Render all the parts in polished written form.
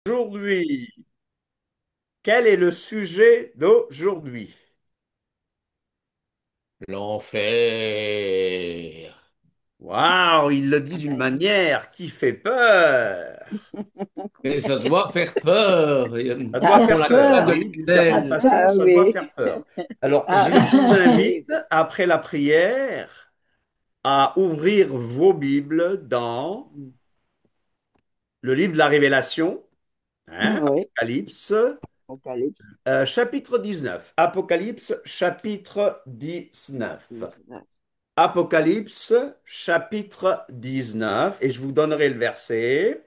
Aujourd'hui, quel est le sujet d'aujourd'hui? L'enfer. Waouh, il le dit d'une Amen. manière qui fait peur. Mais ça doit faire peur. Ça Ça doit On fait faire n'a peur, pas peur. de oui, d'une certaine Michel. façon, ça doit Oui. faire peur. Alors, Ah, je vous oui. invite, après la prière, à ouvrir vos Bibles dans le livre de la Révélation, hein, Oui. Apocalypse, Apocalypse chapitre 19. Apocalypse, chapitre 19. 19. Apocalypse, chapitre 19, et je vous donnerai le verset.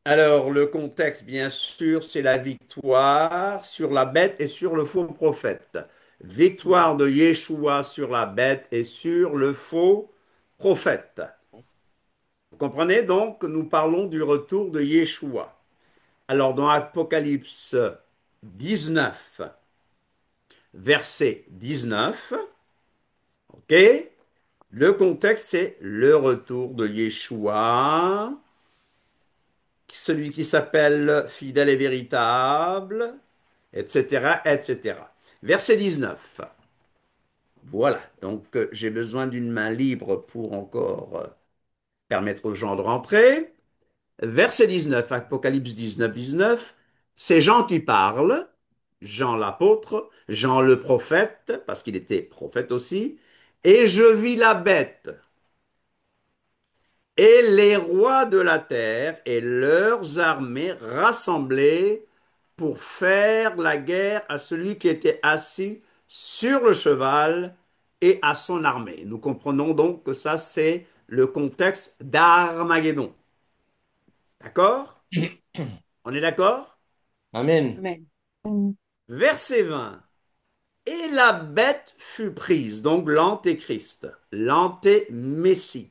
Alors, le contexte, bien sûr, c'est la victoire sur la bête et sur le faux prophète. Victoire de Yeshua sur la bête et sur le faux prophète. Vous comprenez donc que nous parlons du retour de Yeshua. Alors, dans Apocalypse 19, verset 19, ok, le contexte, c'est le retour de Yeshua, celui qui s'appelle fidèle et véritable, etc., etc. Verset 19. Voilà, donc j'ai besoin d'une main libre pour encore permettre aux gens de rentrer. Verset 19, Apocalypse 19, 19, c'est Jean qui parle, Jean l'apôtre, Jean le prophète, parce qu'il était prophète aussi, et je vis la bête et les rois de la terre et leurs armées rassemblées pour faire la guerre à celui qui était assis sur le cheval et à son armée. Nous comprenons donc que ça, c'est le contexte d'Armageddon. D'accord? On est d'accord? Amen. Amen. Verset 20. Et la bête fut prise, donc l'antéchrist, l'anté-messie.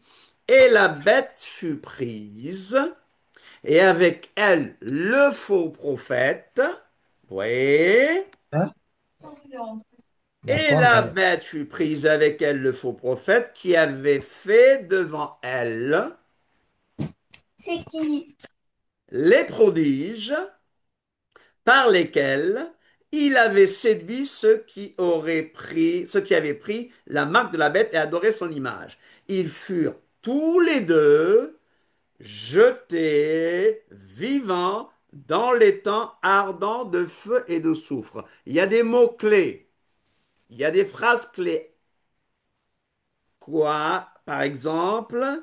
Et la bête fut prise, et avec elle le faux prophète. Vous voyez? Hein? Et D'accord, la vas-y. bête fut prise avec elle le faux prophète qui avait fait devant elle C'est qui? les prodiges par lesquels il avait séduit ceux qui avaient pris la marque de la bête et adoré son image. Ils furent tous les deux jetés vivants dans les temps ardents de feu et de soufre. Il y a des mots clés, il y a des phrases clés. Quoi, par exemple,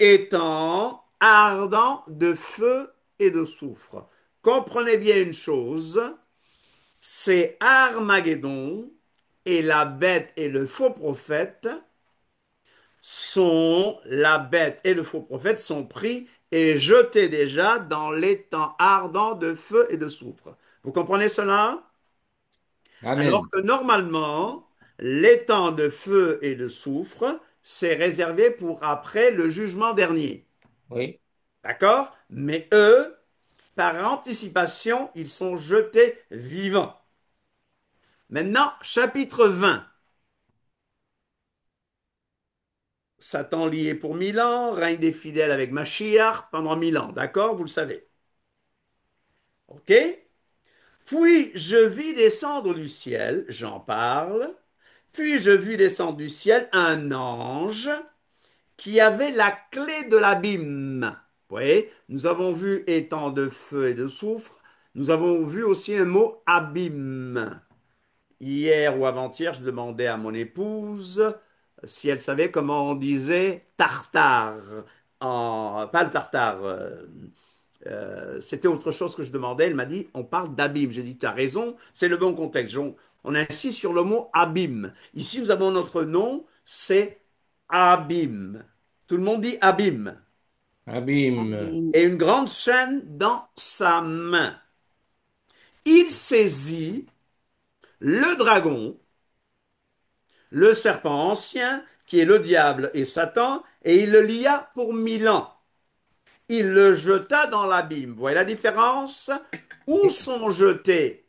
étant ardent de feu et de soufre. Comprenez bien une chose, c'est Armageddon et la bête et le faux prophète la bête et le faux prophète sont pris et jetés déjà dans les temps ardents de feu et de soufre. Vous comprenez cela? Alors Amen. que normalement, les temps de feu et de soufre, c'est réservé pour après le jugement dernier. Oui. D'accord? Mais eux, par anticipation, ils sont jetés vivants. Maintenant, chapitre 20. Satan lié pour 1000 ans, règne des fidèles avec Mashiach pendant 1000 ans. D'accord? Vous le savez. OK? Puis je vis descendre du ciel, j'en parle, puis je vis descendre du ciel un ange qui avait la clé de l'abîme. Vous voyez, nous avons vu étang de feu et de soufre, nous avons vu aussi un mot abîme. Hier ou avant-hier, je demandais à mon épouse si elle savait comment on disait tartare. Pas le tartare, c'était autre chose que je demandais. Elle m'a dit, on parle d'abîme. J'ai dit, tu as raison, c'est le bon contexte. On insiste sur le mot abîme. Ici, nous avons notre nom, c'est abîme. Tout le monde dit abîme. Abîme. Amen. Et une grande chaîne dans sa main. Il saisit le dragon, le serpent ancien, qui est le diable et Satan, et il le lia pour 1000 ans. Il le jeta dans l'abîme. Vous voyez la différence? Où sont jetés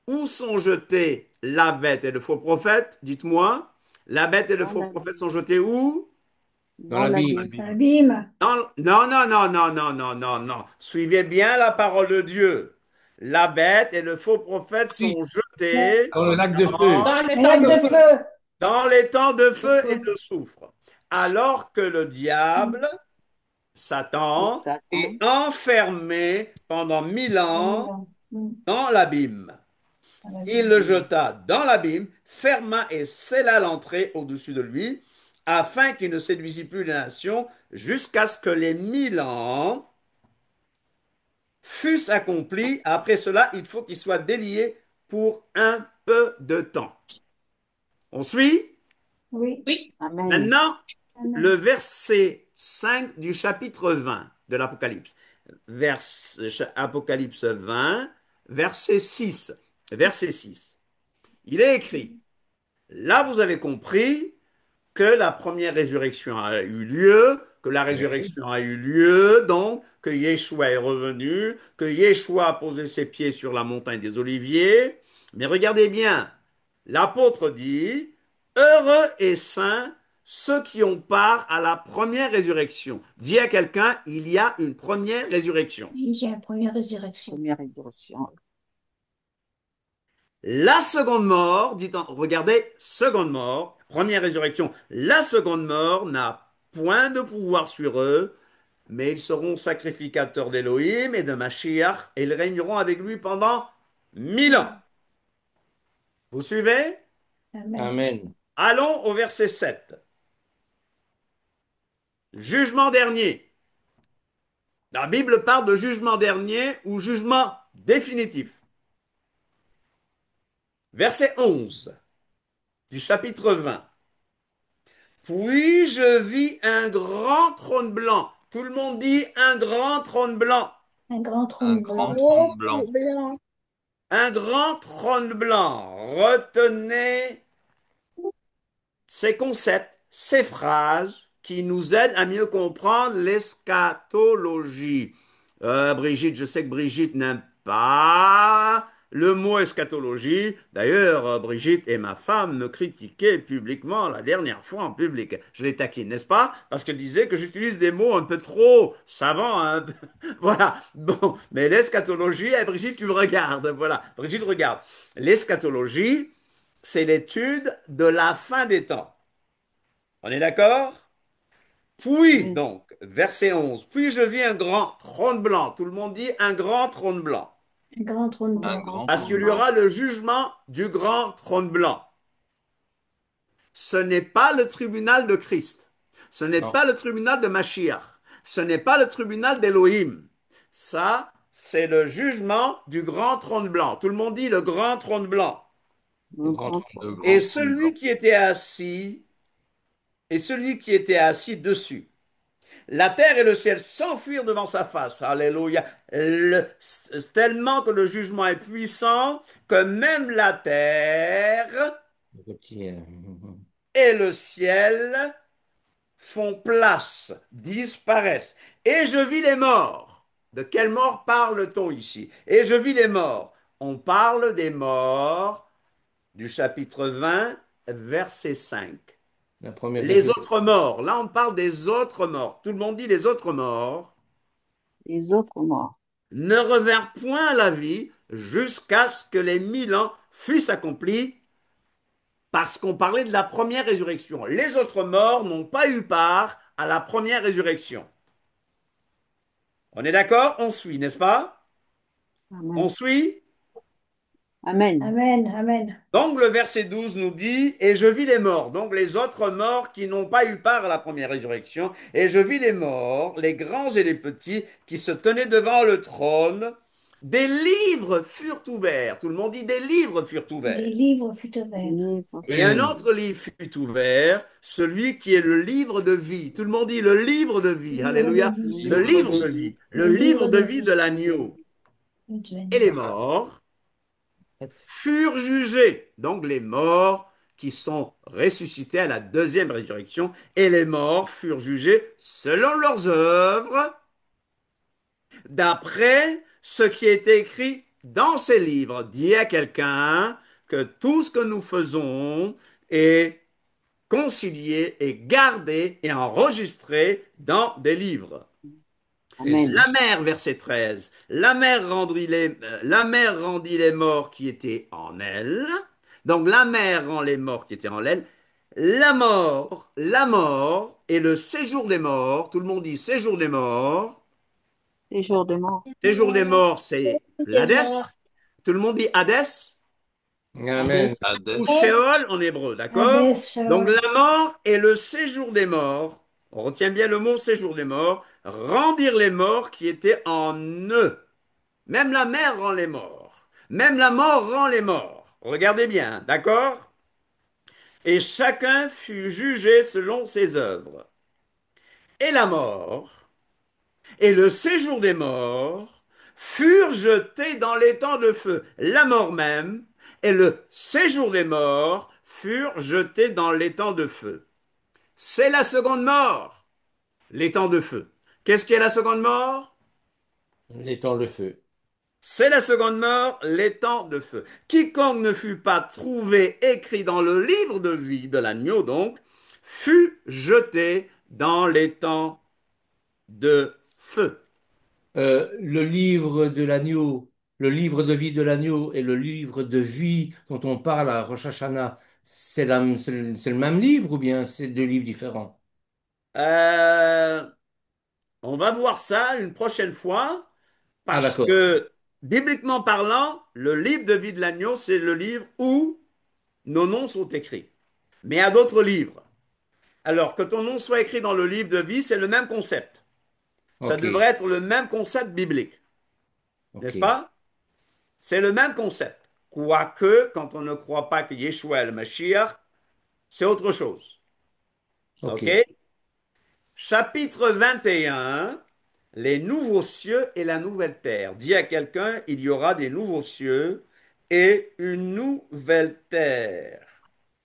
Où sont jetés la bête et le faux prophète? Dites-moi. La bête et le Dans faux la prophète vie. sont jetés où? Dans Dans l'abîme. l'abîme. Abîme. Non, non, non, non, non, non, non, non. Suivez bien la parole de Dieu. La bête et le faux prophète Oui, sont jetés dans le lac de feu. dans, Dans Un les temps lac de de feu. feu. dans les temps de De feu et feu. de soufre. Alors que le diable, Et Satan, Satan. est enfermé pendant 1000 ans Dominant. dans l'abîme. Un Il abîme. le jeta dans l'abîme, ferma et scella l'entrée au-dessus de lui, afin qu'il ne séduisît plus les nations, jusqu'à ce que les 1000 ans fussent accomplis. Après cela, il faut qu'il soit délié pour un peu de temps. On suit? Oui. Oui. Amen. Maintenant, le Amen. verset 5 du chapitre 20 de l'Apocalypse. Apocalypse 20, verset 6. Verset 6. Il est écrit, là vous avez compris que la première résurrection a eu lieu, que la Oui. résurrection a eu lieu, donc que Yeshua est revenu, que Yeshua a posé ses pieds sur la montagne des Oliviers. Mais regardez bien, l'apôtre dit, heureux et saints ceux qui ont part à la première résurrection. Dis à quelqu'un, il y a une première résurrection. Il y a la première résurrection. Première résurrection. La seconde mort, regardez, seconde mort, première résurrection, la seconde mort n'a point de pouvoir sur eux, mais ils seront sacrificateurs d'Élohim et de Mashiach, et ils régneront avec lui pendant 1000 ans. Vous suivez? Amen. Amen. Allons au verset 7. Jugement dernier. La Bible parle de jugement dernier ou jugement définitif. Verset 11 du chapitre 20. Puis je vis un grand trône blanc. Tout le monde dit un grand trône blanc. Un grand Un trône grand blanc. trône blanc. Un grand trône blanc. Retenez ces concepts, ces phrases qui nous aident à mieux comprendre l'eschatologie. Brigitte, je sais que Brigitte n'aime pas le mot eschatologie. D'ailleurs, Brigitte et ma femme me critiquaient publiquement la dernière fois en public. Je les taquine, n'est-ce pas? Parce qu'elle disait que j'utilise des mots un peu trop savants, hein. Voilà. Bon, mais l'eschatologie, eh, Brigitte, tu me regardes. Voilà. Brigitte, regarde. L'eschatologie, c'est l'étude de la fin des temps. On est d'accord? Puis, Amen. donc, verset 11, puis je vis un grand trône blanc. Tout le monde dit un grand trône blanc. Un grand trône Un Un blanc. grand grand Parce trône qu'il trône y blanc. blanc. aura le jugement du grand trône blanc. Ce n'est pas le tribunal de Christ. Ce n'est Non. pas le tribunal de Mashiach. Ce n'est pas le tribunal d'Élohim. Ça, c'est le jugement du grand trône blanc. Tout le monde dit le grand trône blanc. Le Le grand grand trône, trône le Et grand blanc. trône blanc. celui qui était assis, et celui qui était assis dessus. La terre et le ciel s'enfuirent devant sa face. Alléluia. Tellement que le jugement est puissant que même la terre Le petit, et le ciel font place, disparaissent. Et je vis les morts. De quelle mort parle-t-on ici? Et je vis les morts. On parle des morts du chapitre 20, verset 5. la première Les résurrection. autres morts. Là, on parle des autres morts. Tout le monde dit les autres morts Les autres morts. ne revinrent point à la vie jusqu'à ce que les 1000 ans fussent accomplis, parce qu'on parlait de la première résurrection. Les autres morts n'ont pas eu part à la première résurrection. On est d'accord? On suit, n'est-ce pas? On Amen. suit? Amen. Amen. Amen. Donc le verset 12 nous dit, et je vis les morts, donc les autres morts qui n'ont pas eu part à la première résurrection, et je vis les morts, les grands et les petits, qui se tenaient devant le trône. Des livres furent ouverts. Tout le monde dit des livres furent Des ouverts. livres furent ouverts. Livre. Et un autre livre fut ouvert, celui qui est le livre de vie. Tout le monde dit le livre de vie. Livre de Alléluia. vie. Le Livre livre de de vie. vie. Le Le livre livre de de vie de vie. l'agneau. De Et les l'agneau. morts furent jugés. Donc les morts qui sont ressuscités à la deuxième résurrection. Et les morts furent jugés selon leurs œuvres, d'après ce qui est écrit dans ces livres. Dis à quelqu'un que tout ce que nous faisons est conciliés et gardés et enregistrés dans des livres. Amen. La mer, verset 13, la mer rendit les morts qui étaient en elle. Donc la mer rend les morts qui étaient en elle. La mort et le séjour des morts, tout le monde dit séjour des morts. Les jours de mort. Séjour des morts, c'est Des morts. l'Hadès. Tout le monde dit Hadès Amen. ou Hadès. Sheol en hébreu, d'accord? Hadès, Donc Sheol. la mort et le séjour des morts, on retient bien le mot séjour des morts, rendirent les morts qui étaient en eux. Même la mer rend les morts. Même la mort rend les morts. Regardez bien, d'accord? Et chacun fut jugé selon ses œuvres. Et la mort et le séjour des morts furent jetés dans l'étang de feu. La mort même et le séjour des morts furent jetés dans l'étang de feu. C'est la seconde mort, l'étang de feu. Qu'est-ce qu'est la seconde mort? L'étang le feu. C'est la seconde mort, l'étang de feu. Quiconque ne fut pas trouvé écrit dans le livre de vie de l'agneau, donc, fut jeté dans l'étang de feu. Le livre de l'agneau, le livre de vie de l'agneau et le livre de vie dont on parle à Rosh Hashanah, c'est le même livre ou bien c'est deux livres différents? Euh, on va voir ça une prochaine fois, Ah, parce d'accord. que, bibliquement parlant, le livre de vie de l'agneau, c'est le livre où nos noms sont écrits. Mais il y a d'autres livres. Alors, que ton nom soit écrit dans le livre de vie, c'est le même concept. Ça Ok, devrait être le même concept biblique, ok, n'est-ce pas? C'est le même concept. Quoique, quand on ne croit pas que Yeshua est le Mashiach, c'est autre chose. ok, OK? Chapitre 21, les nouveaux cieux et la nouvelle terre. Dis à quelqu'un, il y aura des nouveaux cieux et une nouvelle terre.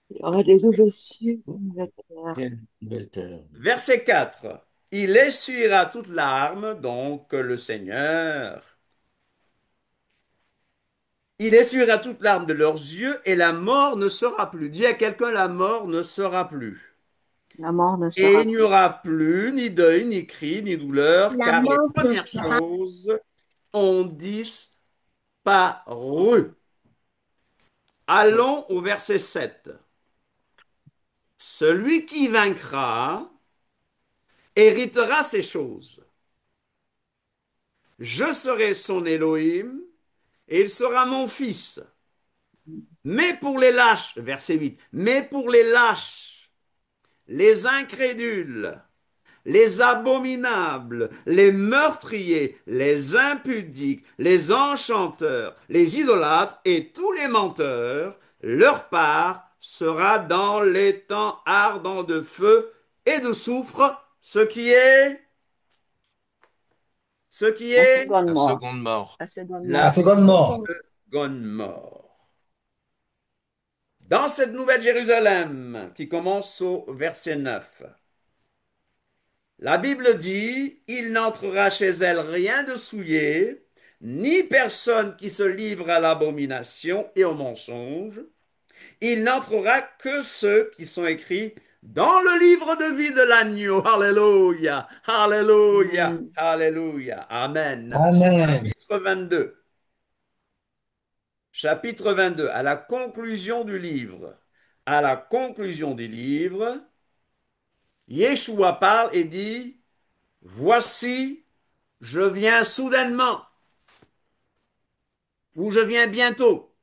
Il y aura des nouveaux cieux, une nouvelle terre. quelle belle terre. Verset 4. Il essuiera toute larme, donc le Seigneur. Il essuiera toute larme de leurs yeux et la mort ne sera plus. Dis à quelqu'un, la mort ne sera plus. La mort ne Et sera il n'y plus. aura plus ni deuil, ni cri, ni douleur, La car les mort ne premières sera. choses ont disparu. Allons au verset 7. Celui qui vaincra héritera ces choses. Je serai son Élohim et il sera mon fils. Mais pour les lâches, verset 8, mais pour les lâches, les incrédules, les abominables, les meurtriers, les impudiques, les enchanteurs, les idolâtres et tous les menteurs, leur part sera dans les temps ardents de feu et de soufre, ce qui La est seconde La mort. seconde mort. La seconde la La mort. seconde mort. seconde mort. Dans cette nouvelle Jérusalem qui commence au verset 9, la Bible dit, il n'entrera chez elle rien de souillé, ni personne qui se livre à l'abomination et au mensonge. Il n'entrera que ceux qui sont écrits dans le livre de vie de l'agneau. Alléluia, alléluia, Amen. alléluia. Amen. Amen. Chapitre 22. Chapitre 22, à la conclusion du livre. À la conclusion du livre, Yeshua parle et dit, voici, je viens soudainement, ou je viens bientôt.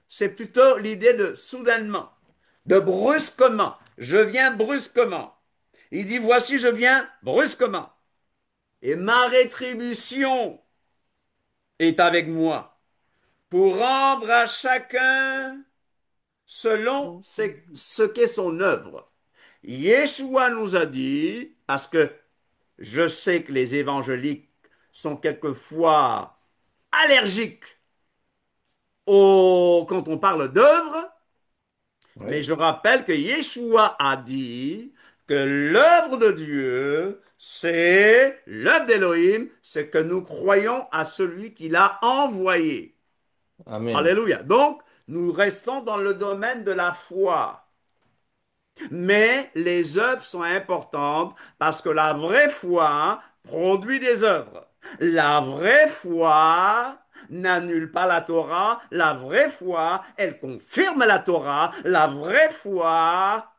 C'est plutôt l'idée de soudainement, de brusquement. Je viens brusquement. Il dit, voici, je viens brusquement. Et ma rétribution est avec moi pour rendre à chacun selon Bon. ce qu'est son œuvre. Yeshua nous a dit, parce que je sais que les évangéliques sont quelquefois allergiques quand on parle d'œuvre, mais Oui, je rappelle que Yeshua a dit que l'œuvre de Dieu, c'est l'œuvre d'Élohim, c'est que nous croyons à celui qui l'a envoyé. Amen. Alléluia. Donc, nous restons dans le domaine de la foi. Mais les œuvres sont importantes parce que la vraie foi produit des œuvres. La vraie foi n'annule pas la Torah. La vraie foi, elle confirme la Torah. La vraie foi,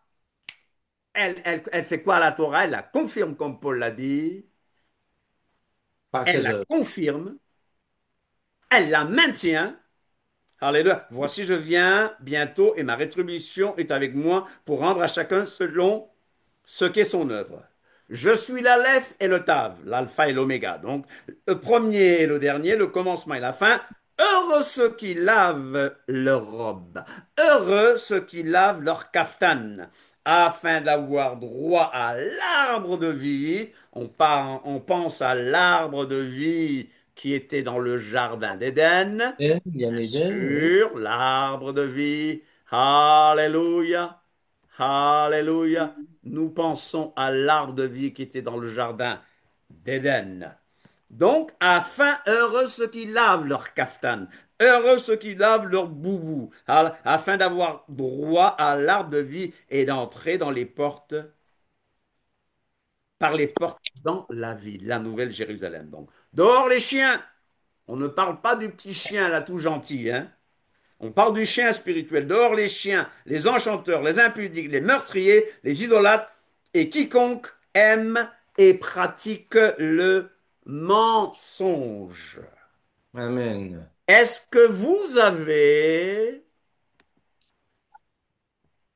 elle fait quoi à la Torah? Elle la confirme, comme Paul l'a dit. par Elle ses la œuvres. confirme. Elle la maintient. Alléluia. Voici, je viens bientôt et ma rétribution est avec moi pour rendre à chacun selon ce qu'est son œuvre. Je suis l'Aleph et le Tav, l'alpha et l'oméga. Donc, le premier et le dernier, le commencement et la fin. Heureux ceux qui lavent leur robe. Heureux ceux qui lavent leur caftan, afin d'avoir droit à l'arbre de vie. On pense à l'arbre de vie qui était dans le jardin d'Éden. Il y Bien en Éden, oui. sûr, l'arbre de vie. Alléluia. Alléluia. Nous pensons à l'arbre de vie qui était dans le jardin d'Éden. Donc, afin, heureux ceux qui lavent leur caftan, heureux ceux qui lavent leur boubou, afin d'avoir droit à l'arbre de vie et d'entrer dans les portes, par les portes dans la ville, la nouvelle Jérusalem. Donc, dehors les chiens. On ne parle pas du petit chien là tout gentil, hein. On parle du chien spirituel. Dehors les chiens, les enchanteurs, les impudiques, les meurtriers, les idolâtres et quiconque aime et pratique le mensonge. Amen. Est-ce que vous avez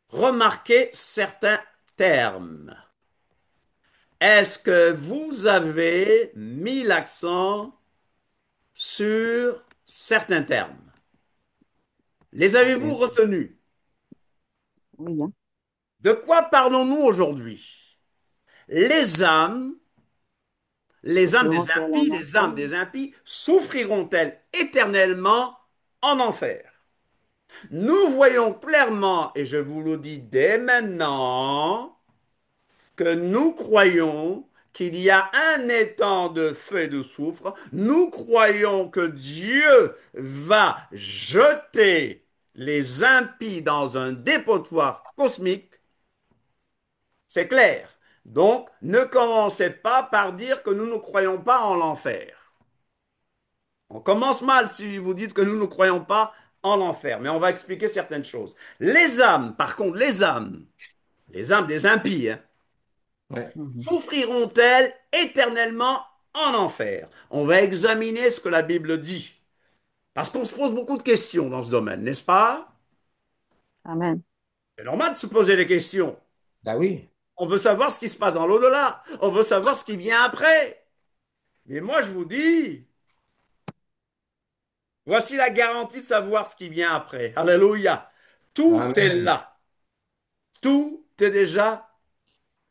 remarqué certains termes? Est-ce que vous avez mis l'accent sur certains termes? Les avez-vous Oui, retenus? oui, hein. De quoi parlons-nous aujourd'hui? Les âmes, les âmes des Souffriront-elles impies, en les âmes enfer? des impies souffriront-elles éternellement en enfer? Nous voyons clairement, et je vous le dis dès maintenant, que nous croyons qu'il y a un étang de feu et de soufre. Nous croyons que Dieu va jeter les impies dans un dépotoir cosmique. C'est clair. Donc, ne commencez pas par dire que nous ne croyons pas en l'enfer. On commence mal si vous dites que nous ne croyons pas en l'enfer, mais on va expliquer certaines choses. Les âmes, par contre, les âmes des impies, hein, Ouais. Mhm. souffriront-elles éternellement en enfer? On va examiner ce que la Bible dit. Parce qu'on se pose beaucoup de questions dans ce domaine, n'est-ce pas? Amen. C'est normal de se poser des questions. Bah oui. On veut savoir ce qui se passe dans l'au-delà. On veut savoir ce qui vient après. Mais moi, je vous dis, voici la garantie de savoir ce qui vient après. Alléluia. Tout est Amen. là. Tout est déjà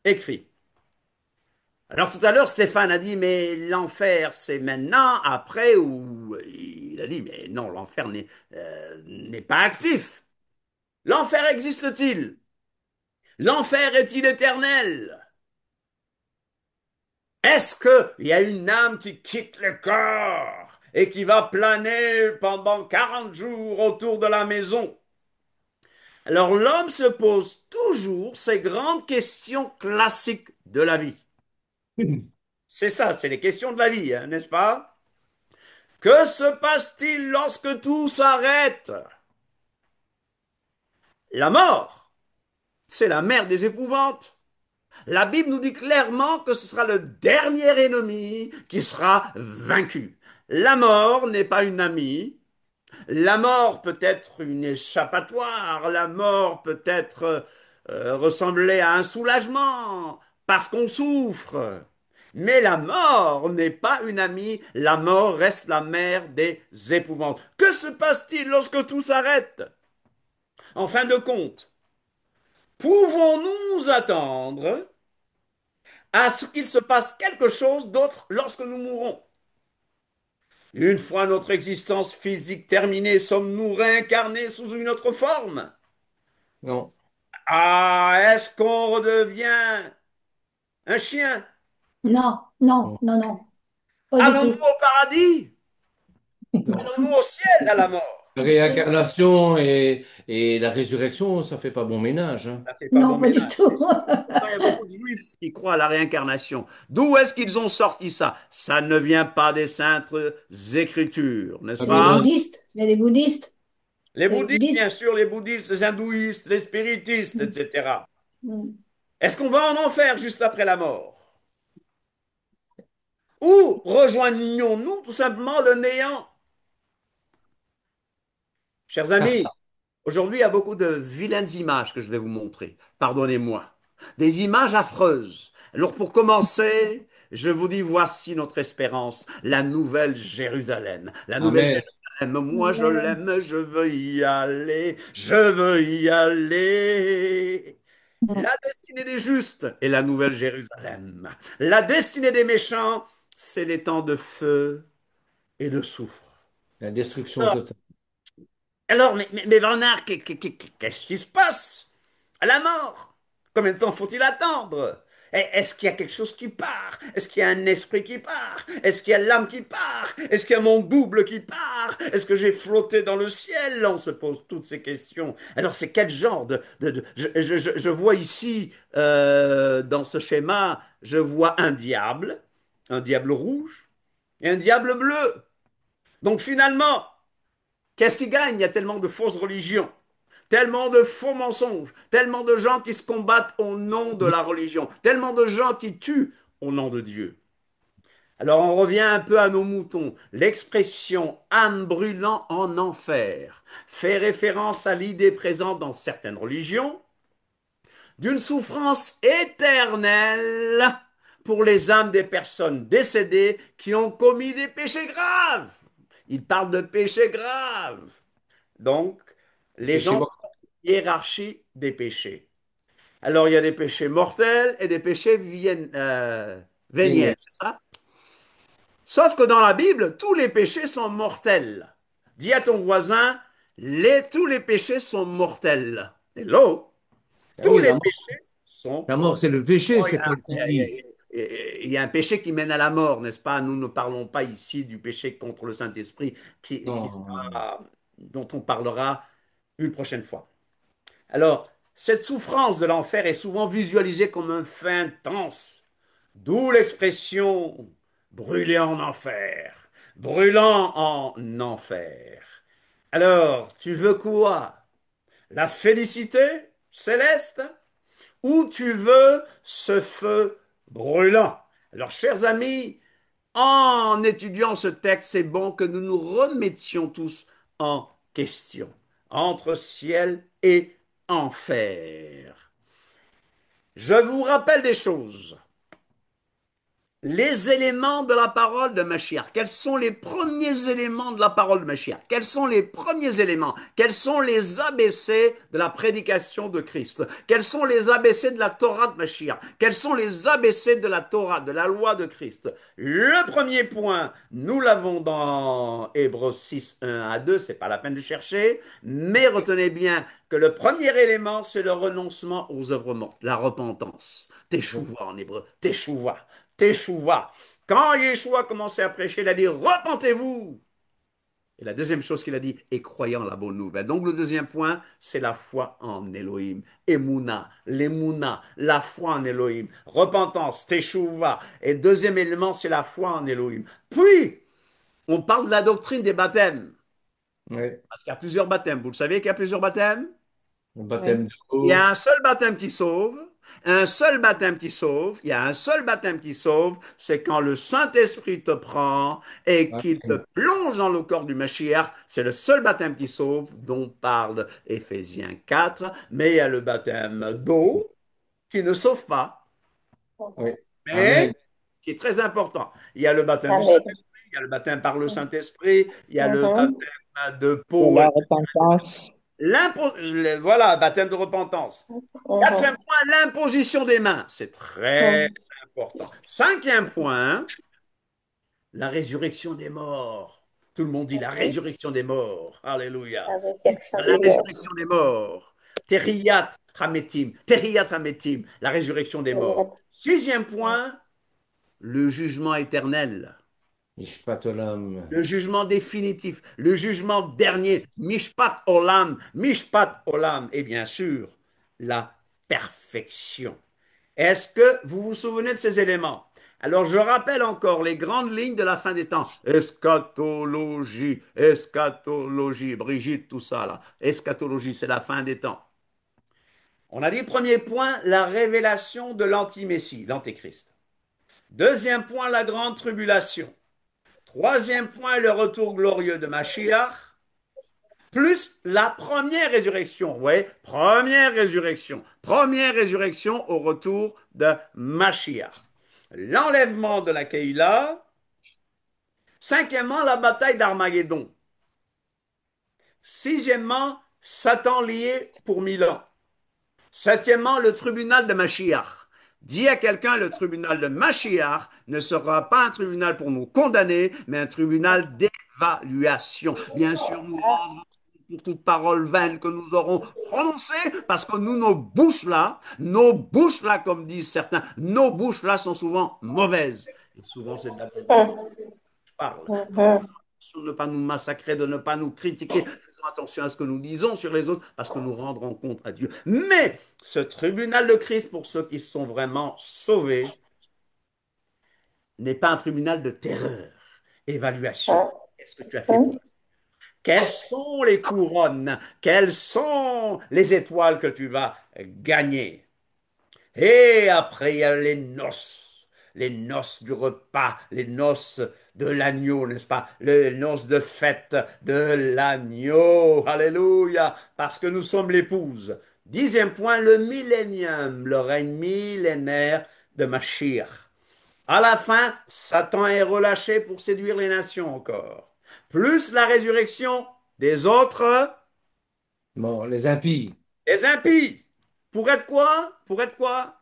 écrit. Alors tout à l'heure, Stéphane a dit, mais l'enfer, c'est maintenant, après, ou il a dit, mais non, l'enfer n'est pas actif. L'enfer existe-t-il? L'enfer est-il éternel? Est-ce qu'il y a une âme qui quitte le corps et qui va planer pendant 40 jours autour de la maison? Alors l'homme se pose toujours ces grandes questions classiques de la vie. C'est ça, c'est les questions de la vie, hein, n'est-ce pas? Que se passe-t-il lorsque tout s'arrête? La mort, c'est la mère des épouvantes. La Bible nous dit clairement que ce sera le dernier ennemi qui sera vaincu. La mort n'est pas une amie. La mort peut être une échappatoire. La mort peut être ressembler à un soulagement parce qu'on souffre. Mais la mort n'est pas une amie. La mort reste la mère des épouvantes. Que se passe-t-il lorsque tout s'arrête? En fin de compte, pouvons-nous nous attendre à ce qu'il se passe quelque chose d'autre lorsque nous mourrons? Une fois notre existence physique terminée, sommes-nous réincarnés sous une autre forme? Non. Ah, est-ce qu'on redevient un chien? Non, non, Non. non, non, pas du Allons-nous tout. au paradis? Non. Allons-nous au ciel à la mort? La réincarnation et la résurrection, ça fait pas bon ménage, hein. Ça fait pas bon Non, pas du ménage. tout. Pourtant, il y a beaucoup de juifs qui croient à la réincarnation. D'où est-ce qu'ils ont sorti ça? Ça ne vient pas des saintes écritures, n'est-ce Ah, Les pas? non. bouddhistes, il y a des bouddhistes. Les Les bouddhistes, bien bouddhistes. sûr, les bouddhistes, les hindouistes, les spiritistes, etc. Mm. Est-ce qu'on va en enfer juste après la mort? Ou rejoignons-nous tout simplement le néant? Chers amis, aujourd'hui, il y a beaucoup de vilaines images que je vais vous montrer. Pardonnez-moi. Des images affreuses. Alors, pour commencer, je vous dis, voici notre espérance, la nouvelle Jérusalem. La nouvelle Amen. Jérusalem, moi je Mais, l'aime, je veux y aller, je veux y aller. La destinée des justes est la nouvelle Jérusalem. La destinée des méchants, c'est les temps de feu et de soufre. La destruction totale. Alors, mais Bernard, qu'est-ce qui se passe à la mort? Combien de temps faut-il attendre? Est-ce qu'il y a quelque chose qui part? Est-ce qu'il y a un esprit qui part? Est-ce qu'il y a l'âme qui part? Est-ce qu'il y a mon double qui part? Est-ce que j'ai flotté dans le ciel? On se pose toutes ces questions. Alors, c'est quel genre je vois ici, dans ce schéma, je vois un diable rouge et un diable bleu. Donc, finalement, qu'est-ce qui gagne? Il y a tellement de fausses religions, tellement de faux mensonges, tellement de gens qui se combattent au nom de la religion, tellement de gens qui tuent au nom de Dieu. Alors on revient un peu à nos moutons. L'expression âme brûlant en enfer fait référence à l'idée présente dans certaines religions d'une souffrance éternelle pour les âmes des personnes décédées qui ont commis des péchés graves. Il parle de péchés graves. Donc, les Péché gens mort. font une hiérarchie des péchés. Alors, il y a des péchés mortels et des péchés véniels, Véniel. c'est ça? Sauf que dans la Bible, tous les péchés sont mortels. Dis à ton voisin, tous les péchés sont mortels. Hello? Ah Tous oui, les péchés sont... la mort, c'est le péché, Oh, c'est pas le pays. il y a un péché qui mène à la mort, n'est-ce pas? Nous ne parlons pas ici du péché contre le Saint-Esprit Non. dont on parlera une prochaine fois. Alors, cette souffrance de l'enfer est souvent visualisée comme un feu intense, d'où l'expression brûler en enfer, brûlant en enfer. Alors, tu veux quoi? La félicité céleste ou tu veux ce feu brûlant? Alors, chers amis, en étudiant ce texte, c'est bon que nous nous remettions tous en question entre ciel et enfer. Je vous rappelle des choses. Les éléments de la parole de Mashiach. Quels sont les premiers éléments de la parole de Mashiach? Quels sont les premiers éléments? Quels sont les ABC de la prédication de Christ? Quels sont les ABC de la Torah de Mashiach? Quels sont les ABC de la Torah, de la loi de Christ? Le premier point, nous l'avons dans Hébreux 6, 1 à 2, c'est pas la peine de chercher, mais retenez bien que le premier élément, c'est le renoncement aux œuvres mortes, la repentance. Teshuva en hébreu, teshuva. Teshuva. Quand Yeshua a commencé à prêcher, il a dit repentez-vous. Et la deuxième chose qu'il a dit est croyant la bonne nouvelle. Donc le deuxième point, c'est la foi en Elohim. Emouna, l'Emouna, la foi en Elohim. Repentance, Teshuva. Et deuxième élément, c'est la foi en Elohim. Puis, on parle de la doctrine des baptêmes. Ouais. Parce qu'il y a plusieurs baptêmes. Vous le savez qu'il y a plusieurs baptêmes? Le Oui. baptême Il y a d'eau. un seul baptême qui sauve, un seul baptême qui sauve, il y a un seul baptême qui sauve, c'est quand le Saint-Esprit te prend et qu'il te Ouais. plonge dans le corps du Mashiach, c'est le seul baptême qui sauve, dont parle Éphésiens 4, mais il y a le baptême d'eau qui ne sauve pas, Oui. mais Amen. qui est très important. Il y a le baptême du Amen. Saint-Esprit, il y a le baptême par le Saint-Esprit, il y a le Mhm. baptême de De peau, la etc. repentance. Voilà, baptême de repentance. Quatrième Mhm. point, l'imposition des mains. C'est très Mhm. important. Cinquième point, la résurrection des morts. Tout le monde dit la Mhm. résurrection des morts. Alléluia. La résurrection La des morts. résurrection des morts. Terriyat Hametim, la résurrection des morts. Sixième point, le jugement éternel. Mishpat Olam. Le jugement définitif, le jugement dernier, Mishpat Olam, et bien sûr, la perfection. Est-ce que vous vous souvenez de ces éléments? Alors, je rappelle encore les grandes lignes de la fin des temps. Eschatologie, eschatologie, Brigitte, tout ça là. Eschatologie, c'est la fin des temps. On a dit, premier point, la révélation de l'anti-messie, l'antéchrist. Deuxième point, la grande tribulation. Troisième point, le retour glorieux de Mashiach, plus la première résurrection. Vous voyez, première résurrection au retour de Mashiach. L'enlèvement de la Keïla. Cinquièmement, la bataille d'Armageddon. Sixièmement, Satan lié pour 1000 ans. Septièmement, le tribunal de Mashiach. Dis à quelqu'un, le tribunal de Mashiach ne sera pas un tribunal pour nous condamner, mais un tribunal d'évaluation. Bien sûr, nous rendrons pour toute parole vaine que nous aurons prononcée, parce que nous, nos bouches là, comme disent certains, nos bouches là sont souvent mauvaises. Et souvent, c'est de la mauvaise parle. Donc, faisons attention de ne pas nous massacrer, de ne pas nous critiquer. Faisons attention à ce que nous disons sur les autres, parce que nous rendrons compte à Dieu. Mais ce tribunal de Christ, pour ceux qui sont vraiment sauvés, n'est pas un tribunal de terreur. Évaluation. Qu'est-ce que tu as fait pour nous? Quelles sont les couronnes? Quelles sont les étoiles que tu vas gagner? Et après, il y a les noces du repas, les noces de l'agneau, n'est-ce pas? Les noces de fête de l'agneau. Alléluia. Parce que nous sommes l'épouse. Dixième point, le millénium, le règne millénaire de Mashiach. À la fin, Satan est relâché pour séduire les nations encore. Plus la résurrection des autres, Bon, les impies. les impies. Pour être quoi? Pour être quoi?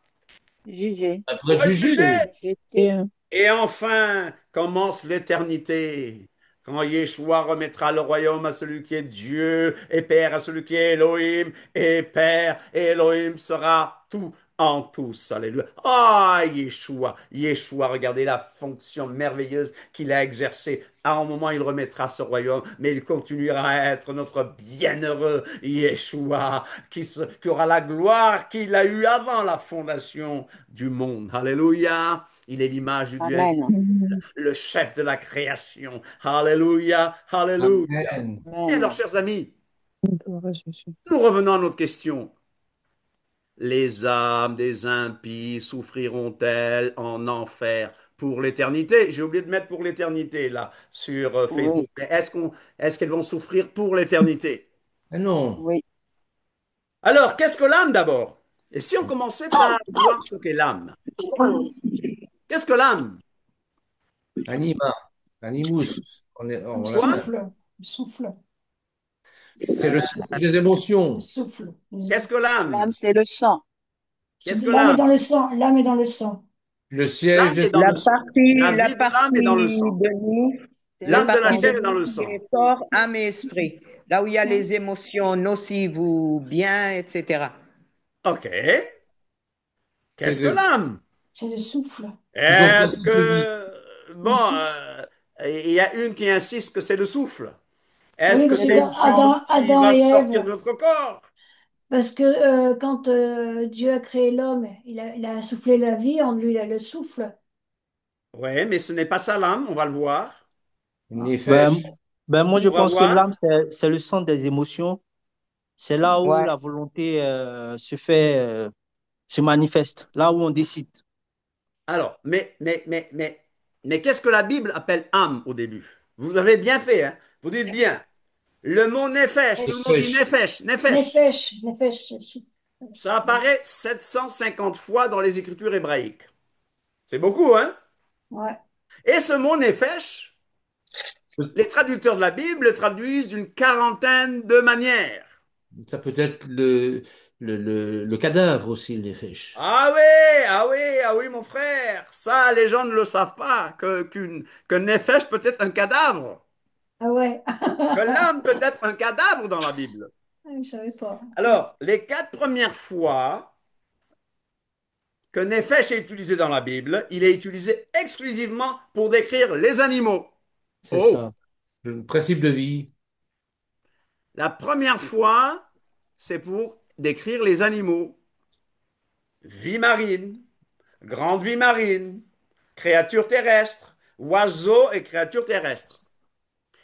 Jugé. Pour être Pour être jugés. jugés. J'étais Et enfin commence l'éternité, quand Yeshua remettra le royaume à celui qui est Dieu et Père, à celui qui est Elohim et Père, et Elohim sera tout en tous. Alléluia. Ah, Yeshua, regardez la fonction merveilleuse qu'il a exercée. À un moment, il remettra ce royaume, mais il continuera à être notre bienheureux Yeshua, qui aura la gloire qu'il a eue avant la fondation du monde. Alléluia. Il est l'image du Dieu invisible, Amen. le chef de la création. Alléluia, alléluia. Amen. Et alors, Amen. chers amis, Gloire à Jésus. nous revenons à notre question. Les âmes des impies souffriront-elles en enfer pour l'éternité? J'ai oublié de mettre pour l'éternité là sur Oui, Facebook. Mais est-ce qu'elles vont souffrir pour l'éternité? Ah non, oui. Alors, qu'est-ce que l'âme d'abord? Et si on commençait par voir ce qu'est l'âme? Qu'est-ce que l'âme? anima, animus. Le On Quoi? l'appelle. souffle, le souffle, C'est le souffle des émotions. le souffle. Qu'est-ce que L'âme, l'âme? c'est le sang. Qu'est-ce que L'âme est l'âme? dans le sang, l'âme est dans le sang. Le siège L'âme des... est dans La le sang. La la vie de l'âme est dans le partie sang. de nous, C'est la le L'âme de la partie sang. de chair est dans nous le qui sang. est corps, âme et esprit. Là où il y a Ouais. les émotions nocives ou bien, etc. OK. C'est Qu'est-ce que l'âme? C'est le souffle. Ils ont Est-ce principe de vie. que... Le Bon, souffle. il y a une qui insiste que c'est le souffle. Est-ce Oui, que parce C'est que c'est le une sang. chose qui Adam va et sortir Ève, de notre corps? parce que quand Dieu a créé l'homme, il a soufflé la vie en lui, il a le souffle. Oui, mais ce n'est pas ça l'âme, on va le voir. Une Ben, fèche. moi, je On va pense que voir. l'âme, c'est le centre des émotions. C'est là où Ouais. la volonté se manifeste, là où on décide. Alors, mais qu'est-ce que la Bible appelle âme au début? Vous avez bien fait, hein? Vous dites bien. Le mot nefesh, Une tout le Nefesh, monde dit fèche. nefesh, nefesh. Nefesh, Nefesh, le souffle. Ça apparaît 750 fois dans les écritures hébraïques. C'est beaucoup, hein? Ouais. Et ce mot nefesh, les traducteurs de la Bible le traduisent d'une quarantaine de manières. Ça peut être le cadavre aussi, les fèches. Ah oui, ah oui, ah oui, mon frère. Ça, les gens ne le savent pas, que nefesh peut être un cadavre. Ah ouais. Que l'âme peut être un cadavre dans la Bible. Je ne savais pas. Alors, les 4 premières fois que Nefesh est utilisé dans la Bible, il est utilisé exclusivement pour décrire les animaux. C'est Oh, ça. Le principe de vie. la première fois, c'est pour décrire les animaux. Vie marine, grande vie marine, créatures terrestres, oiseaux et créatures terrestres.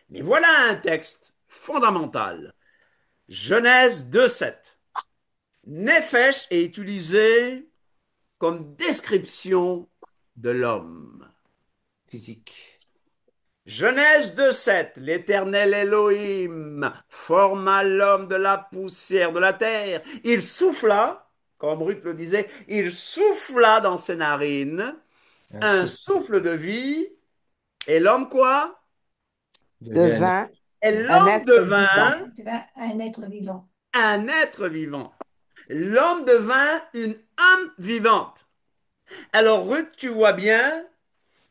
Mais voilà un texte fondamental. Genèse 2,7. Nefesh est utilisé comme description de l'homme. Physique. Genèse 2,7. L'Éternel Elohim forma l'homme de la poussière de la terre. Il souffla, comme Ruth le disait, il souffla dans ses narines Un un souffle souffle de vie. Et l'homme quoi? devient Devint Et un l'homme être vivant. devint Tu vois, un être vivant. un être vivant. L'homme devint une âme vivante. Alors Ruth, tu vois bien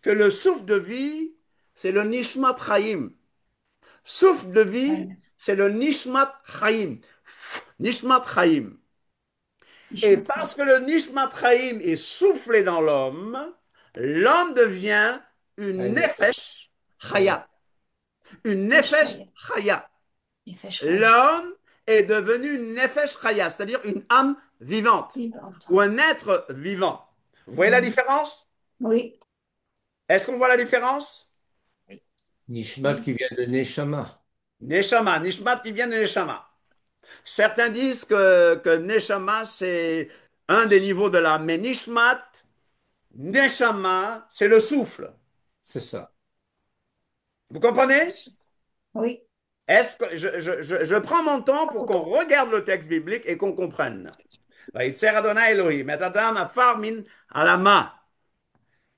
que le souffle de vie, c'est le Nishmat Chaim. Souffle de vie, Voilà. c'est le Nishmat Chaim. Nishmat Chaim. Et Ishmael. parce que le Nishmat Chaim est soufflé dans l'homme, l'homme devient une un Nefesh Chaya. Une Nefesh Ishmael. Chaya. Ishmael. L'homme est devenu une Nefesh Chaya, c'est-à-dire une âme vivante Vivante. ou un être vivant. Vous voyez la Mhm. différence? Oui. Est-ce qu'on voit la différence? Nishmat qui vient de Neshama. Neshama, Nishmat qui vient de Neshama. Certains disent que Neshama, c'est un des niveaux de l'âme, mais Nishmat, Neshama, c'est le souffle. C'est ça. Vous comprenez? Oui. Est-ce que je prends mon temps pour qu'on regarde le texte biblique et qu'on comprenne. Vaïtzer Adonai Elohim, et Adam afar min alama.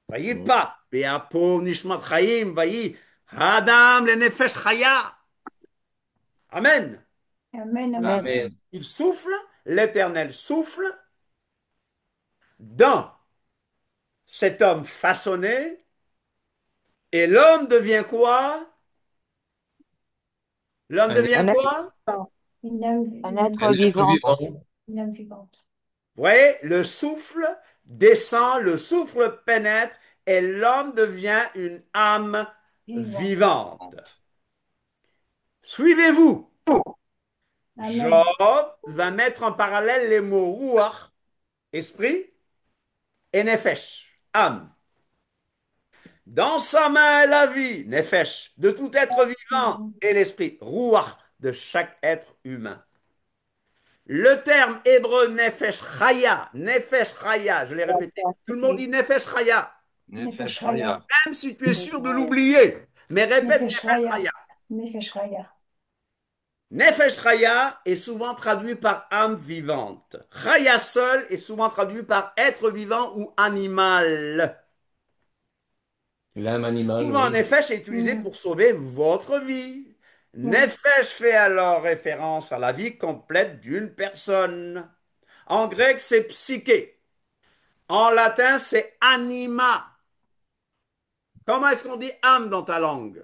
Vayipa, be'apo nishmat chayim, vayi Adam le nefesh chaya. Amen. Amen, amen. Amen. Il souffle, l'Éternel souffle dans cet homme façonné, et l'homme devient quoi? L'homme Un, devient Un être quoi? vivant. Une âme, Un une, un être être vivant. vivant. une âme vivante. Vous voyez, le souffle descend, le souffle pénètre, et l'homme devient une âme Vivante. vivante. Suivez-vous. Amen. Job va mettre en parallèle les mots ruach, esprit, et nefesh, âme. Dans sa main est la vie, nefesh, de tout être vivant, et l'esprit, ruach, de chaque être humain. Le terme hébreu nefesh chaya, je l'ai répété. Tout le monde dit nefesh chaya, Nefesh Raya. même si tu es sûr de l'oublier. Mais répète Nefesh nefesh Raya. chaya. Nefesh Raya. Nefesh chaya est souvent traduit par âme vivante. Chaya seul est souvent traduit par être vivant ou animal. L'âme animale, Souvent, oui. nefesh est utilisé Mhm. pour sauver votre vie. Oui. Nefesh fait alors référence à la vie complète d'une personne. En grec, c'est psyché. En latin, c'est anima. Comment est-ce qu'on dit âme dans ta langue?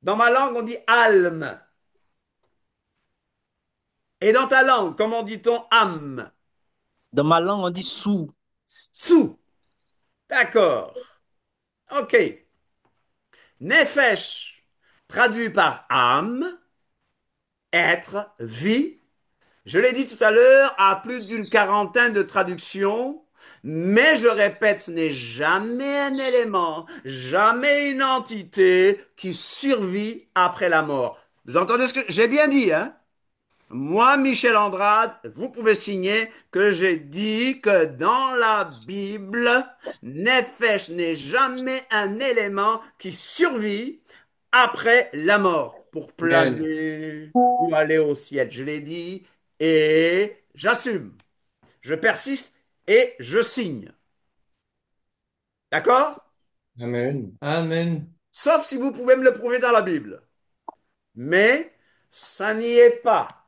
Dans ma langue, on dit alme. Et dans ta langue, comment dit-on âme? Dans ma langue, on dit sous. Sou. D'accord. OK. Nefesh, traduit par âme, être, vie. Je l'ai dit tout à l'heure, à plus d'une quarantaine de traductions, mais je répète, ce n'est jamais un élément, jamais une entité qui survit après la mort. Vous entendez ce que j'ai bien dit, hein? Moi, Michel Andrade, vous pouvez signer que j'ai dit que dans la Bible, Nefesh n'est jamais un élément qui survit après la mort pour Amen. planer ou aller au ciel. Je l'ai dit et j'assume. Je persiste et je signe. D'accord? Amen. Amen. Sauf si vous pouvez me le prouver dans la Bible. Mais ça n'y est pas.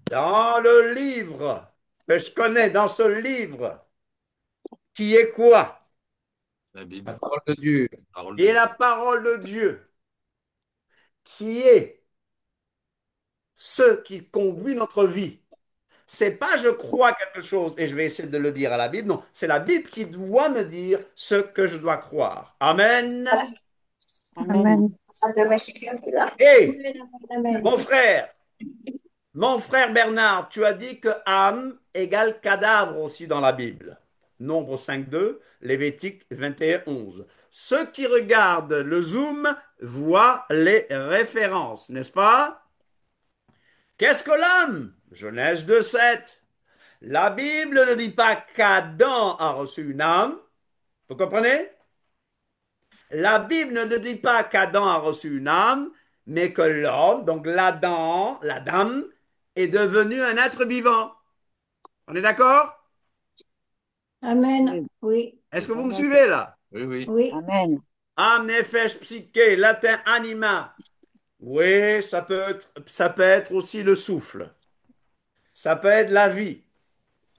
Dans le livre que je connais, dans ce livre, qui est quoi? La La Bible, parole de Dieu. parole Qui de est Dieu. la parole de Dieu, qui est ce qui conduit notre vie. c'est pas je crois quelque chose et je vais essayer de le dire à la Bible. Non, c'est la Bible qui doit me dire ce que je dois croire. Amen. Amen. Et Amen. mon frère, mon frère Bernard, tu as dit que âme égale cadavre aussi dans la Bible. Nombre 5.2, Lévitique 21.11. Ceux qui regardent le zoom voient les références, n'est-ce pas? Qu'est-ce que l'âme? Genèse 2.7. La Bible ne dit pas qu'Adam a reçu une âme. Vous comprenez? La Bible ne dit pas qu'Adam a reçu une âme, mais que l'homme, donc l'Adam, est devenu un être vivant. On est d'accord? Amen. Oui, Oui. Est-ce que vous me d'accord. suivez là? Oui, oui. Oui. Amen. Âme, nefesh, psyché, latin anima. Oui, ça peut être aussi le souffle. Ça peut être la vie.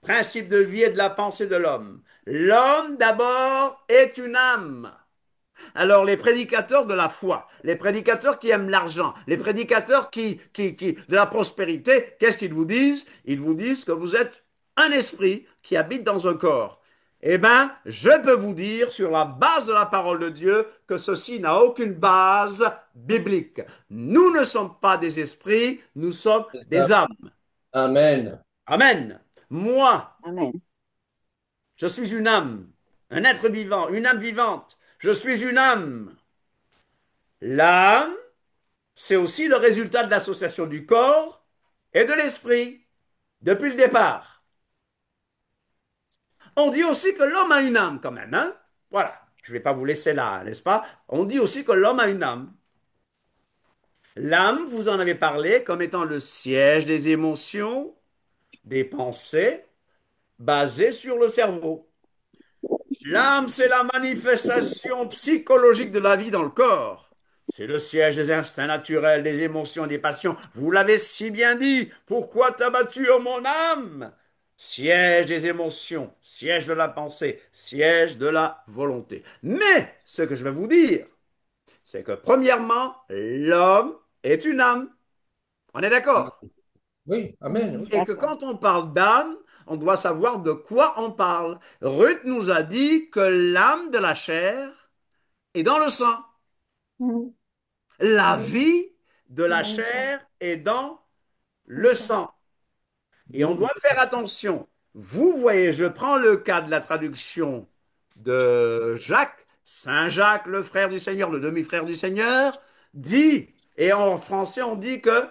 Principe de vie et de la pensée de l'homme. L'homme, d'abord, est une âme. Alors, les prédicateurs de la foi, les prédicateurs qui aiment l'argent, les prédicateurs de la prospérité, qu'est-ce qu'ils vous disent? Ils vous disent que vous êtes un esprit qui habite dans un corps. Eh bien, je peux vous dire, sur la base de la parole de Dieu, que ceci n'a aucune base biblique. Nous ne sommes pas des esprits, nous sommes C'est des ça. âmes. Amen. Amen. Moi, Amen. je suis une âme, un être vivant, une âme vivante. Je suis une âme. L'âme, c'est aussi le résultat de l'association du corps et de l'esprit depuis le départ. On dit aussi que l'homme a une âme quand même, hein? Voilà, je ne vais pas vous laisser là, n'est-ce pas? On dit aussi que l'homme a une âme. L'âme, vous en avez parlé comme étant le siège des émotions, des pensées, basées sur le cerveau. L'âme, c'est la manifestation psychologique de la vie dans le corps. C'est le siège des instincts naturels, des émotions, des passions. Vous l'avez si bien dit. Pourquoi t'as battu oh mon âme? Siège des émotions, siège de la pensée, siège de la volonté. Mais ce que je vais vous dire, c'est que premièrement, l'homme est une âme. On est d'accord? Oui, Amen. Oui. Et que D'accord. quand on parle d'âme, on doit savoir de quoi on parle. Ruth nous a dit que l'âme de la chair est dans le sang. Mm. La Oui. vie de la Dans le sang. chair est dans Le le sang. sang. Et on doit faire attention. Vous voyez, je prends le cas de la traduction de Jacques, Saint Jacques, le frère du Seigneur, le demi-frère du Seigneur, dit, et en français on dit que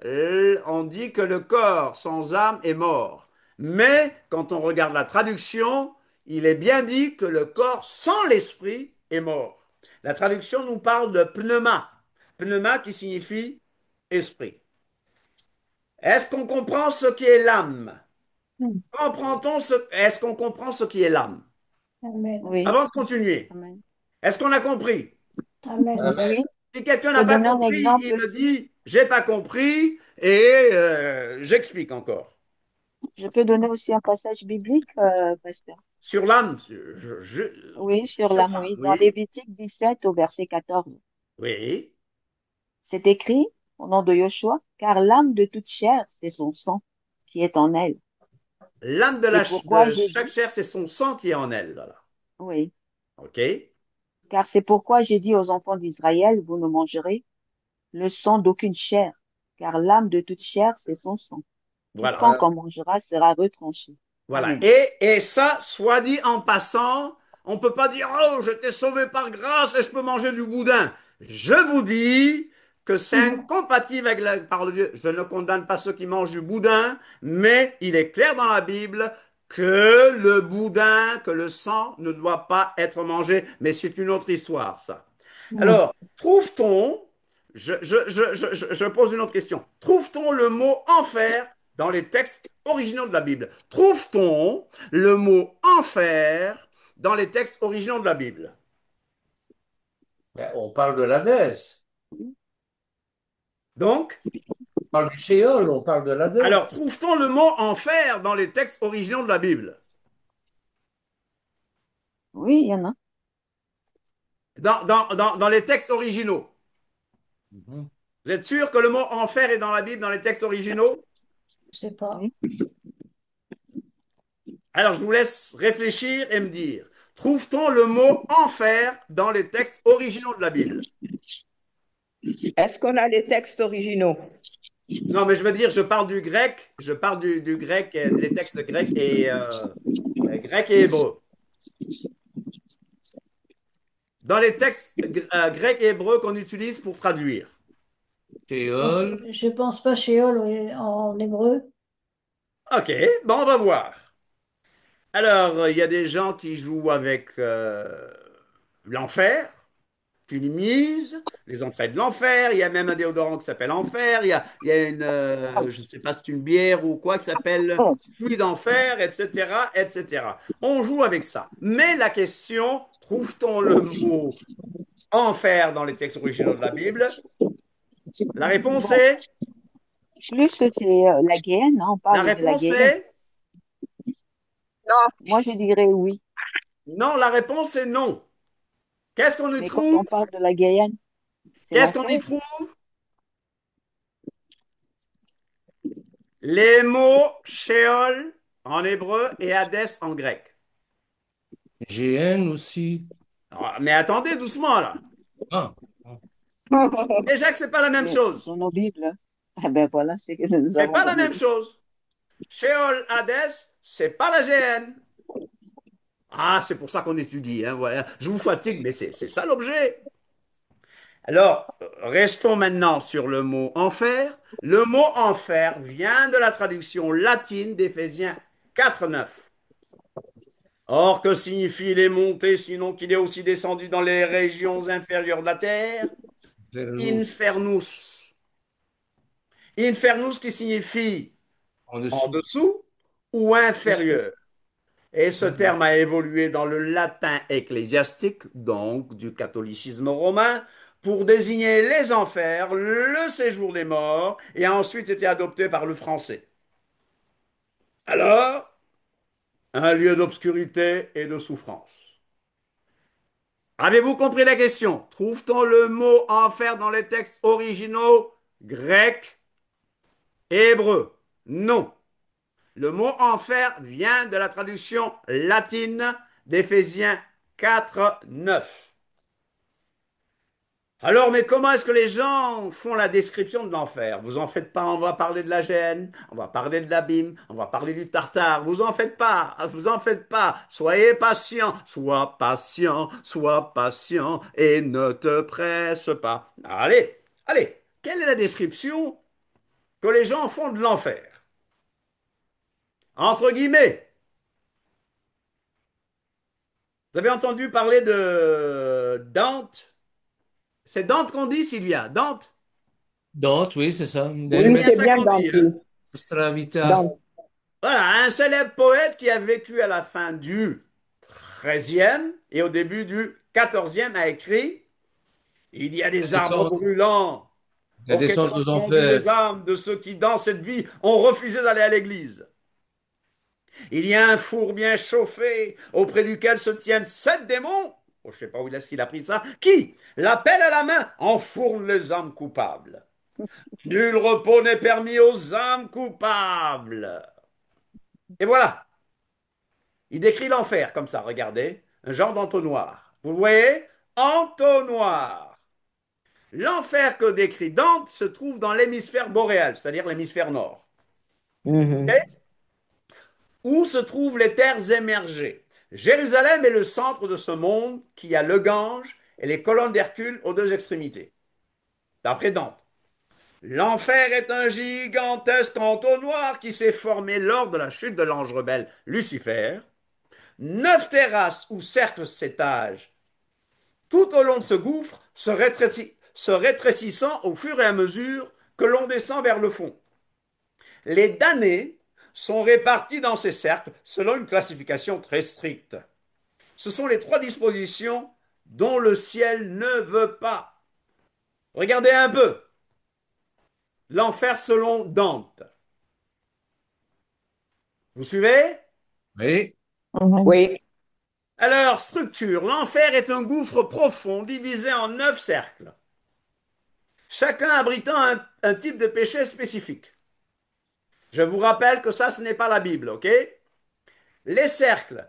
le corps sans âme est mort. Mais quand on regarde la traduction, il est bien dit que le corps sans l'esprit est mort. La traduction nous parle de pneuma. Pneuma qui signifie esprit. Est-ce qu'on comprend ce qui est l'âme? Mm. Est-ce qu'on comprend ce qui est l'âme? Amen. Oui. Avant de continuer, Amen. est-ce qu'on a compris? Amen. Amen. Oui. Si Je quelqu'un n'a peux pas donner un compris, exemple il me aussi. dit, j'ai pas compris et j'explique encore. Je peux donner aussi un passage biblique, pasteur. Sur l'âme, Oui, sur sur l'âme, l'âme, oui. Dans oui, Lévitique 17 au verset 14. oui. C'est écrit au nom de Joshua, car l'âme de toute chair, c'est son sang qui est en elle. L'âme de, C'est la, pourquoi de j'ai chaque dit, chair, c'est son sang qui est en elle. Voilà. oui, OK? car c'est pourquoi j'ai dit aux enfants d'Israël, vous ne mangerez le sang d'aucune chair, car l'âme de toute chair, c'est son sang. Voilà. Quiconque Voilà. en mangera sera retranché. Voilà. Amen. Et ça, soit dit en passant, on ne peut pas dire, oh, je t'ai sauvé par grâce et je peux manger du boudin. Je vous dis que c'est incompatible avec la parole de Dieu. Je ne condamne pas ceux qui mangent du boudin, mais il est clair dans la Bible que le boudin, que le sang ne doit pas être mangé. Mais c'est une autre histoire, ça. Mm. Alors, trouve-t-on, je pose une autre question, trouve-t-on le mot enfer dans les textes originaux de la Bible? Trouve-t-on le mot enfer dans les textes originaux de la Bible? Ben, on parle de l'Hadès. Donc, On parle du Shéol, on parle de alors, l'Hadès. trouve-t-on le mot enfer dans les textes originaux de la Bible? Oui, il y en a. Dans les textes originaux. Mhm. Vous êtes sûr que le mot enfer est dans la Bible, dans les textes originaux? Je sais pas. Oui. Alors, je vous laisse réfléchir et me dire, trouve-t-on le mot enfer dans les textes originaux de la Bible? Est-ce qu'on a les textes originaux? Non, mais je veux dire, je parle du grec, je parle du grec, les textes grecs et hébreux. Dans les textes grecs et hébreux qu'on utilise pour traduire. Sheol, Je pense pas Sheol en hébreu. Ok, bon, on va voir. Alors, il y a des gens qui jouent avec l'enfer, qui minimisent les entrées de l'enfer. Il y a même un déodorant qui s'appelle Enfer. Il y a une, je ne sais pas si c'est une bière ou quoi, qui s'appelle Pluie d'enfer, etc., etc. On joue avec ça. Mais la question, trouve-t-on le mot enfer dans les textes originaux de la Bible? La réponse Bon, est, plus que c'est la Guyane, hein, on la parle de la réponse Guyane. est, Moi, je dirais oui. non, la réponse est non. Qu'est-ce qu'on y Mais quand trouve? on parle de la Guyane, c'est Qu'est-ce qu'on y l'enfer. trouve? Les mots Sheol en hébreu et Hadès en grec. GN aussi. Ah, mais attendez doucement là. Ah, Déjà que c'est pas la même Mais chose. dans nos Bibles, hein, ah ben voilà ce que nous C'est avons pas dans la nos même Bibles. chose. Sheol, Hadès, c'est pas la GN. Ah, c'est pour ça qu'on étudie, hein, voilà. Je vous fatigue, mais c'est ça l'objet. Alors, restons maintenant sur le mot enfer. Le mot enfer vient de la traduction latine d'Éphésiens 4:9. Or, que signifie les montées, sinon qu'il est aussi descendu dans les régions inférieures de la terre? Vernus, Infernus. Infernus qui signifie en en dessous. dessous ou Dessous. inférieur. Et ce Mhm. terme a évolué dans le latin ecclésiastique, donc du catholicisme romain, pour désigner les enfers, le séjour des morts, et a ensuite été adopté par le français. Alors, un lieu d'obscurité et de souffrance. Avez-vous compris la question? Trouve-t-on le mot enfer dans les textes originaux grecs et hébreux? Non. Le mot enfer vient de la traduction latine d'Éphésiens 4:9. Alors, mais comment est-ce que les gens font la description de l'enfer? Vous en faites pas, on va parler de la Gêne, on va parler de l'abîme, on va parler du Tartare. Vous en faites pas, vous en faites pas. Sois patient et ne te presse pas. Allez, allez, quelle est la description que les gens font de l'enfer? Entre guillemets, vous avez entendu parler de Dante? C'est Dante qu'on dit, Sylvia, Dante? Dante, oui, c'est ça. C'est Oui, D'Helmet, bien c'est ça bien qu'on dit, Dante. hein? Stravita. Dante. Voilà, un célèbre poète qui a vécu à la fin du XIIIe et au début du XIVe a écrit: Il y a La des arbres descente, brûlants la auxquels descente sont aux conduits enfers. les âmes de ceux qui, dans cette vie, ont refusé d'aller à l'église. Il y a un four bien chauffé auprès duquel se tiennent 7 démons. Oh, je ne sais pas où est-ce qu'il a pris ça. Qui, la pelle à la main, enfourne les âmes coupables. Nul repos n'est permis aux âmes coupables. Et voilà. Il décrit l'enfer comme ça, regardez, un genre d'entonnoir. Vous voyez? Entonnoir. L'enfer que décrit Dante se trouve dans l'hémisphère boréal, c'est-à-dire l'hémisphère nord. Mhm. Ok. Où se trouvent les terres émergées? Jérusalem est le centre de ce monde qui a le Gange et les colonnes d'Hercule aux deux extrémités. D'après Dante. L'enfer est un gigantesque entonnoir qui s'est formé lors de la chute de l'ange rebelle Lucifer. 9 terrasses ou cercles s'étagent tout au long de ce gouffre, se rétrécissant au fur et à mesure que l'on descend vers le fond. Les damnés sont répartis dans ces cercles selon une classification très stricte. Ce sont les 3 dispositions dont le ciel ne veut pas. Regardez un peu. L'enfer selon Dante. Vous suivez? Oui, Mhm. Oui. Alors, structure. L'enfer est un gouffre profond divisé en 9 cercles, chacun abritant un type de péché spécifique. Je vous rappelle que ça, ce n'est pas la Bible, ok? Les cercles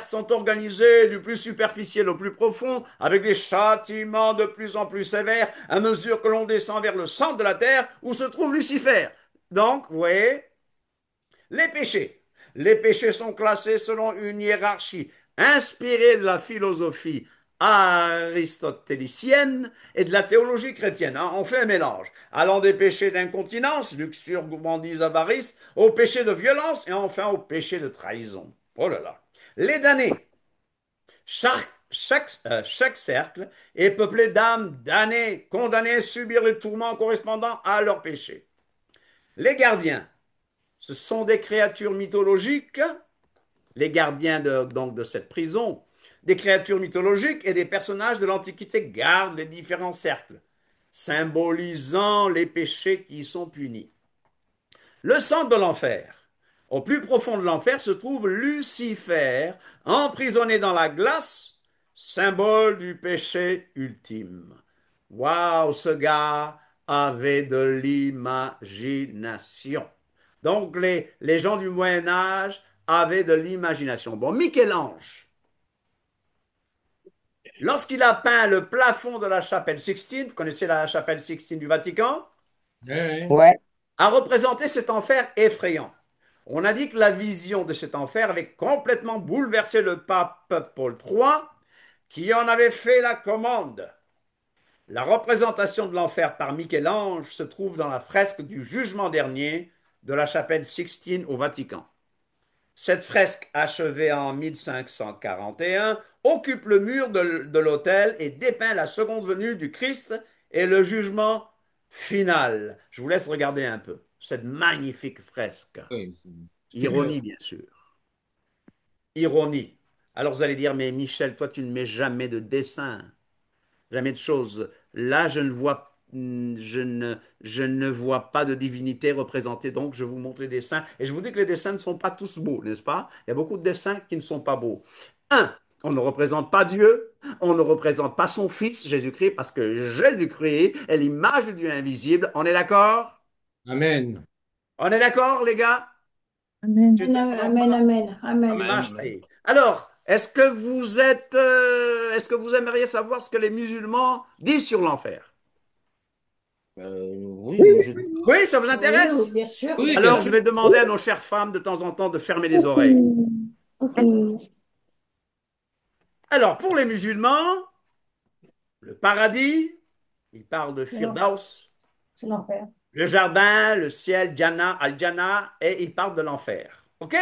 sont organisés du plus superficiel au plus profond, avec des châtiments de plus en plus sévères, à mesure que l'on descend vers le centre de la terre, où se trouve Lucifer. Donc, vous voyez, les péchés. Les péchés sont classés selon une hiérarchie inspirée de la philosophie aristotélicienne et de la théologie chrétienne. On fait un mélange, allant des péchés d'incontinence, luxure, gourmandise, avarice, aux péchés de violence et enfin aux péchés de trahison. Oh là là. Les damnés. Chaque cercle est peuplé d'âmes damnées, condamnées à subir les tourments correspondant à leurs péchés. Les gardiens. Ce sont des créatures mythologiques, les gardiens donc de cette prison, des créatures mythologiques et des personnages de l'Antiquité gardent les différents cercles, symbolisant les péchés qui y sont punis. Le centre de l'enfer. Au plus profond de l'enfer se trouve Lucifer, emprisonné dans la glace, symbole du péché ultime. Waouh, ce gars avait de l'imagination. Donc les gens du Moyen Âge avaient de l'imagination. Bon, Michel-Ange, lorsqu'il a peint le plafond de la chapelle Sixtine, vous connaissez la chapelle Sixtine du Vatican, Ouais, Ouais. a représenté cet enfer effrayant. On a dit que la vision de cet enfer avait complètement bouleversé le pape Paul III, qui en avait fait la commande. La représentation de l'enfer par Michel-Ange se trouve dans la fresque du Jugement dernier de la chapelle Sixtine au Vatican. Cette fresque, achevée en 1541, occupe le mur de l'autel et dépeint la seconde venue du Christ et le jugement final. Je vous laisse regarder un peu cette magnifique fresque. oui, c'est Ironie, bien. bien sûr. Ironie. Alors vous allez dire, mais Michel, toi, tu ne mets jamais de dessin, jamais de choses. Là, je ne vois pas de divinité représentée, donc je vous montre les dessins. Et je vous dis que les dessins ne sont pas tous beaux, n'est-ce pas? Il y a beaucoup de dessins qui ne sont pas beaux. Un, on ne représente pas Dieu, on ne représente pas son Fils, Jésus-Christ, parce que Jésus-Christ est l'image du Dieu invisible. On est d'accord? Amen. On est d'accord, les gars? Amen. Tu te feras Amen, pas amen, amen. Amen, l'image amen. taillée. Alors, est-ce que vous aimeriez savoir ce que les musulmans disent sur l'enfer? Oui, moi je... Oui, ça vous Oui, intéresse? oui, bien sûr, Oui, bien bien Alors, sûr. je sûr. vais demander à nos chères femmes de temps en temps de fermer les oreilles. Alors, pour les musulmans, le paradis, ils parlent de C'est l'en- Firdaus, c'est l'enfer. le jardin, le ciel, Jannah, Al-Jannah, et ils parlent de l'enfer. OK?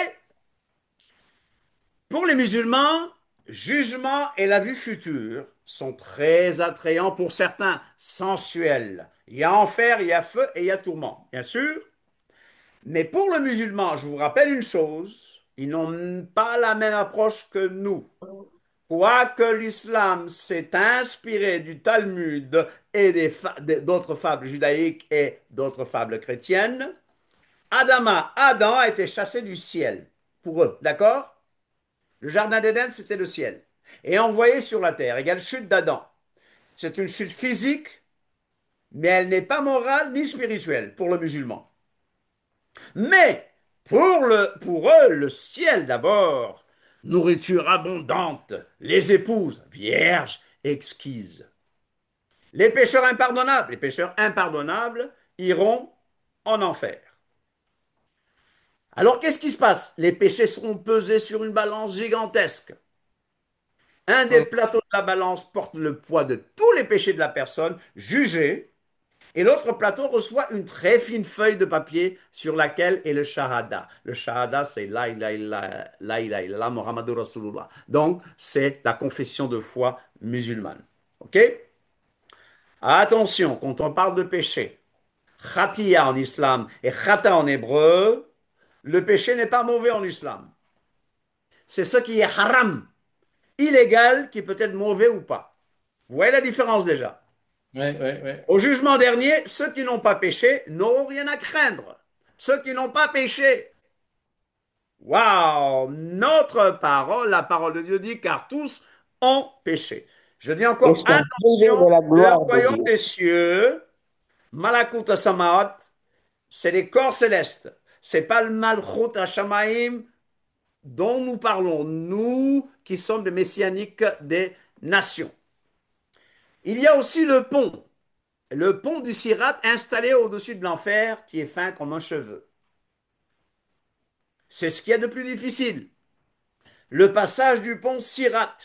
Pour les musulmans, jugement et la vue future sont très attrayants pour certains, sensuels. Il y a enfer, il y a feu et il y a tourment, bien sûr. Mais pour le musulman, je vous rappelle une chose, ils n'ont pas la même approche que nous. Quoique l'islam s'est inspiré du Talmud et d'autres fables judaïques et d'autres fables chrétiennes, Adam a été chassé du ciel, pour eux, d'accord? Le jardin d'Éden, c'était le ciel. Et envoyé sur la terre, égale chute d'Adam. C'est une chute physique, mais elle n'est pas morale ni spirituelle pour le musulman. Mais pour eux, le ciel d'abord, nourriture abondante, les épouses, vierges, exquises. Les pécheurs impardonnables iront en enfer. Alors qu'est-ce qui se passe? Les péchés seront pesés sur une balance gigantesque. Un des Hum. plateaux de la balance porte le poids de tous les péchés de la personne jugée, et l'autre plateau reçoit une très fine feuille de papier sur laquelle est le shahada. Le shahada, c'est la ilaha illallah, la ilaha illallah, Muhammadur Rasulullah. Donc, c'est la confession de foi musulmane. OK? Attention, quand on parle de péché, khatiya en islam et khata en hébreu, le péché n'est pas mauvais en islam. C'est ce qui est haram, illégal, qui peut être mauvais ou pas. Vous voyez la différence déjà? Ouais, ouais, ouais. Au jugement dernier, ceux qui n'ont pas péché n'auront rien à craindre. Ceux qui n'ont pas péché. Waouh! Notre parole, la parole de Dieu dit, car tous ont péché. Je dis Ils encore, sont privés attention, de la le gloire de royaume Dieu. des cieux, Malakut Samaot, c'est les corps célestes. C'est pas le Malchut Hashamaim dont nous parlons, nous qui sommes des messianiques des nations. Il y a aussi le pont du Sirat installé au-dessus de l'enfer qui est fin comme un cheveu. C'est ce qu'il y a de plus difficile. Le passage du pont Sirat,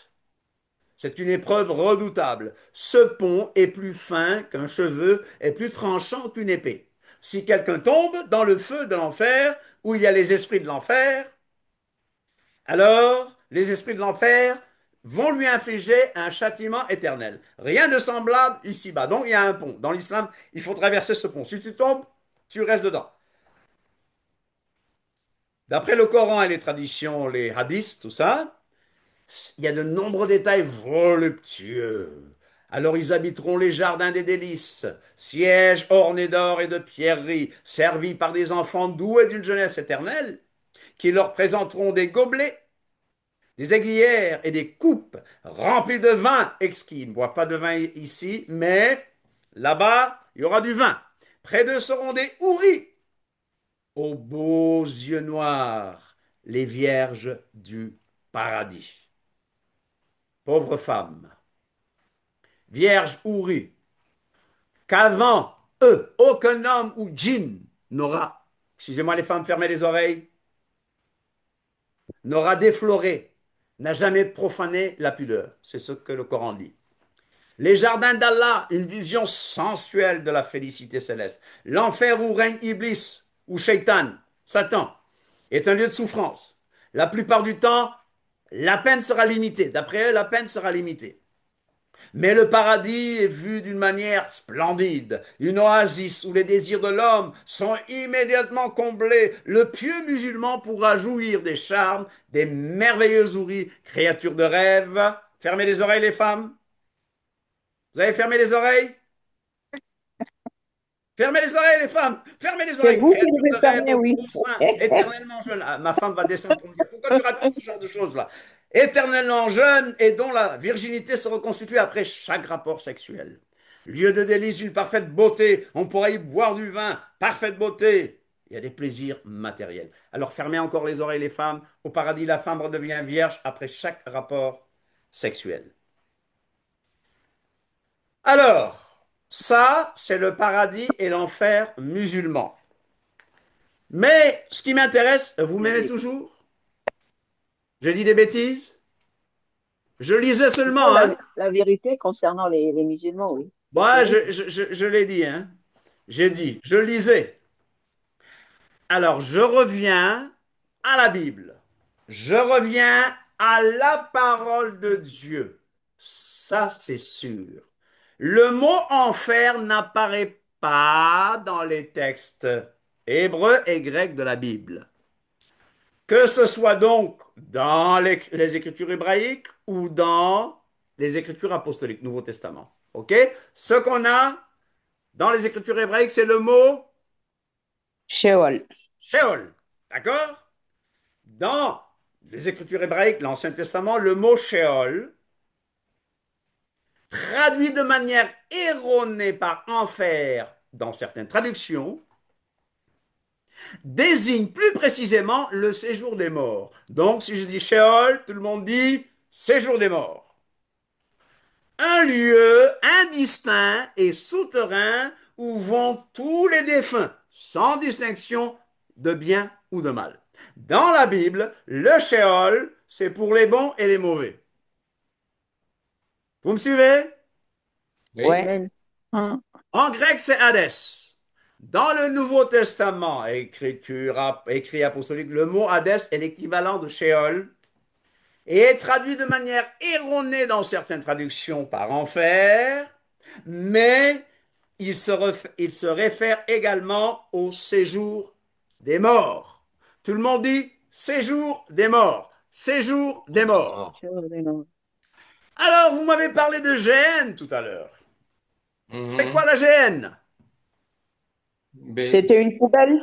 c'est une épreuve redoutable. Ce pont est plus fin qu'un cheveu et plus tranchant qu'une épée. Si quelqu'un tombe dans le feu de l'enfer, où il y a les esprits de l'enfer, alors les esprits de l'enfer vont lui infliger un châtiment éternel. Rien de semblable ici-bas. Donc il y a un pont. Dans l'islam, il faut traverser ce pont. Si tu tombes, tu restes dedans. D'après le Coran et les traditions, les hadiths, tout ça, il y a de nombreux détails voluptueux. Alors ils habiteront les jardins des délices, sièges ornés d'or et de pierreries, servis par des enfants doués d'une jeunesse éternelle, qui leur présenteront des gobelets, des aiguillères et des coupes remplies de vin exquis. Ils ne boivent pas de vin ici, mais là-bas, il y aura du vin. Près d'eux seront des houris, aux beaux yeux noirs, les vierges du paradis. Pauvres femmes, vierges houris, qu'avant eux, aucun homme ou djinn n'aura, excusez-moi les femmes, fermez les oreilles, n'aura défloré, n'a jamais profané la pudeur. C'est ce que le Coran dit. Les jardins d'Allah, une vision sensuelle de la félicité céleste. L'enfer où règne Iblis, ou Shaitan, Satan, est un lieu de souffrance. La plupart du temps, la peine sera limitée. D'après eux, la peine sera limitée. Mais le paradis est vu d'une manière splendide, une oasis où les désirs de l'homme sont immédiatement comblés. Le pieux musulman pourra jouir des charmes des merveilleuses houris, créatures de rêve. Fermez les oreilles, les femmes. Vous avez fermé les oreilles? Fermez les oreilles, les femmes. Fermez les C'est oreilles. vous qui Créatures de devez rêve, fermer, au oui. gros sein, éternellement jeune. Ah, ma femme va descendre pour me dire pourquoi tu racontes ce genre de choses-là. Éternellement jeune et dont la virginité se reconstitue après chaque rapport sexuel. Lieu de délice d'une parfaite beauté. On pourra y boire du vin. Parfaite beauté. Il y a des plaisirs matériels. Alors fermez encore les oreilles, les femmes. Au paradis, la femme redevient vierge après chaque rapport sexuel. Alors, ça, c'est le paradis et l'enfer musulman. Mais ce qui m'intéresse, vous m'aimez Oui. toujours? J'ai dit des bêtises? Je lisais Non, seulement, hein? la vérité concernant les musulmans, oui. C'est Moi, terrible. je l'ai dit, hein? J'ai dit, je lisais. Alors, je reviens à la Bible. Je reviens à la parole de Dieu. Ça, c'est sûr. Le mot enfer n'apparaît pas dans les textes hébreux et grecs de la Bible. Que ce soit donc dans les Écritures hébraïques ou dans les Écritures apostoliques, Nouveau Testament. OK? Ce qu'on a dans les Écritures hébraïques, c'est le mot Sheol. Sheol. D'accord? Dans les Écritures hébraïques, l'Ancien Testament, le mot Sheol, traduit de manière erronée par enfer dans certaines traductions, désigne plus précisément le séjour des morts. Donc, si je dis Sheol, tout le monde dit séjour des morts. Un lieu indistinct et souterrain où vont tous les défunts, sans distinction de bien ou de mal. Dans la Bible, le Sheol, c'est pour les bons et les mauvais. Vous me suivez? Oui. Ouais. Amen. Hum. En grec, c'est Hadès. Dans le Nouveau Testament, écrit apostolique, le mot Hadès est l'équivalent de Sheol et est traduit de manière erronée dans certaines traductions par enfer, mais il se réfère également au séjour des morts. Tout le monde dit séjour des morts, séjour des morts. Ah. Alors, vous m'avez parlé de Géhenne tout à l'heure. C'est quoi Mhm. la Géhenne? Ben, C'était une poubelle?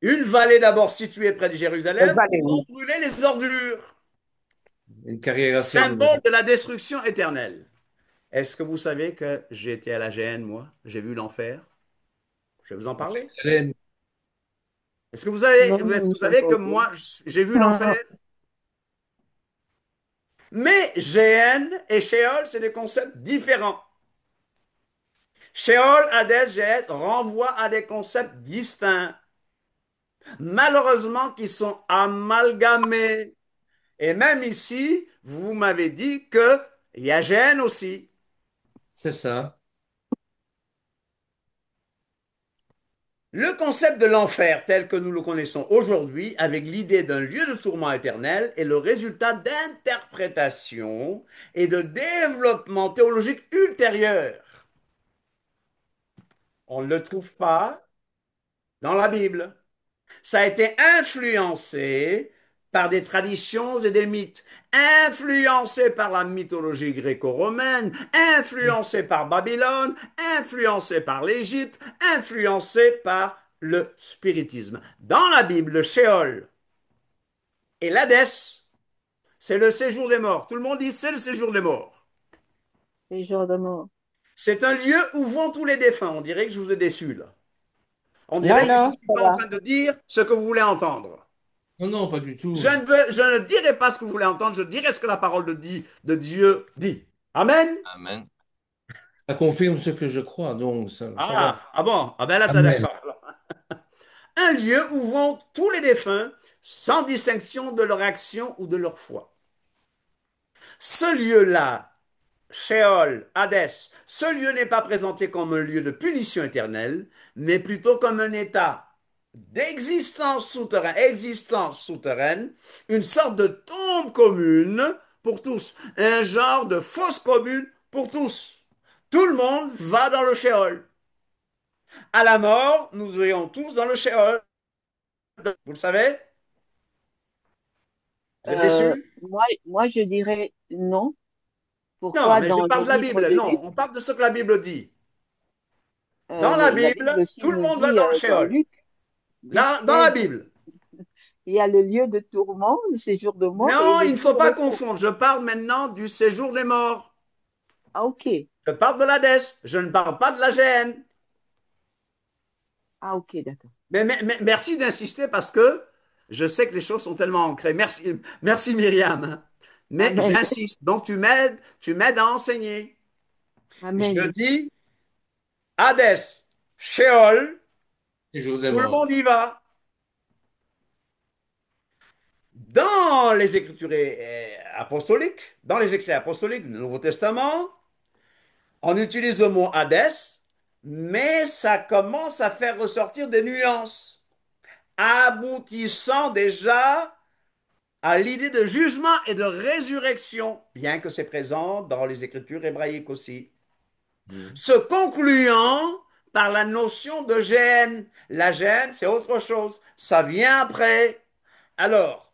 Une vallée d'abord située près de Elle Jérusalem va où aller. on brûlait les ordures, une carrière à ciel symbole ouvert. de la destruction éternelle. Est-ce que vous savez que j'ai été à la Géhenne, moi? J'ai vu l'enfer. Je vais vous en parler. Jérusalem. Non, est-ce nous que ne vous sommes savez pas que au moi, courant. j'ai vu l'enfer? Mais Géhenne et Sheol, c'est des concepts différents. Sheol, Hadès, Géhenne renvoient à des concepts distincts, malheureusement qui sont amalgamés. Et même ici, vous m'avez dit qu'il y a Géhenne aussi. C'est ça. Le concept de l'enfer tel que nous le connaissons aujourd'hui, avec l'idée d'un lieu de tourment éternel, est le résultat d'interprétations et de développement théologique ultérieur. On ne le trouve pas dans la Bible. Ça a été influencé par des traditions et des mythes, influencé par la mythologie gréco-romaine, influencé par Babylone, influencé par l'Égypte, influencé par le spiritisme. Dans la Bible, le Sheol et l'Hadès, c'est le séjour des morts. Tout le monde dit c'est le séjour des morts. Les jours de mort. C'est un lieu où vont tous les défunts. On dirait que je vous ai déçu là. On Non, dirait que je ne non, suis ça pas en va. train de dire ce que vous voulez entendre. Non, non, pas du tout. Je ne dirai pas ce que vous voulez entendre, je dirai ce que la parole de Dieu dit. Amen. Amen. Ça confirme ce que je crois, donc ça va. Ah bon, ah ben là, t'es Amen. d'accord. Un lieu où vont tous les défunts, sans distinction de leur action ou de leur foi. Ce lieu-là, Sheol, Hadès, ce lieu n'est pas présenté comme un lieu de punition éternelle, mais plutôt comme un état existence souterraine, une sorte de tombe commune pour tous, un genre de fosse commune pour tous. Tout le monde va dans le Sheol. À la mort, nous irons tous dans le Sheol. Vous le savez? Vous êtes déçus? Moi, je dirais non. Non, Pourquoi mais je dans le parle de la livre Bible. de Non, Luc, on parle de ce que la Bible dit. Dans la la Bible Bible, aussi tout le nous monde va dit dans le dans Sheol. Luc, vite Là, dans la fait, Bible. il y a le lieu de tourment, le séjour de mort et Non, le il ne lieu faut de pas repos. confondre. Je parle maintenant du séjour des morts. Ah, ok. Je parle de l'Hadès. Je ne parle pas de la GN. Ah, ok, d'accord. Mais merci d'insister parce que je sais que les choses sont tellement ancrées. Merci, merci Myriam. Mais Amen. j'insiste. Donc tu m'aides à enseigner. Je Amen. dis Hadès, Sheol, Les jours des tout le morts. monde y va. Dans les Écritures apostoliques, dans les écrits apostoliques du Nouveau Testament, on utilise le mot Hadès, mais ça commence à faire ressortir des nuances, aboutissant déjà à l'idée de jugement et de résurrection, bien que c'est présent dans les Écritures hébraïques aussi, Mhm. se concluant par la notion de gêne. La gêne, c'est autre chose, ça vient après. Alors,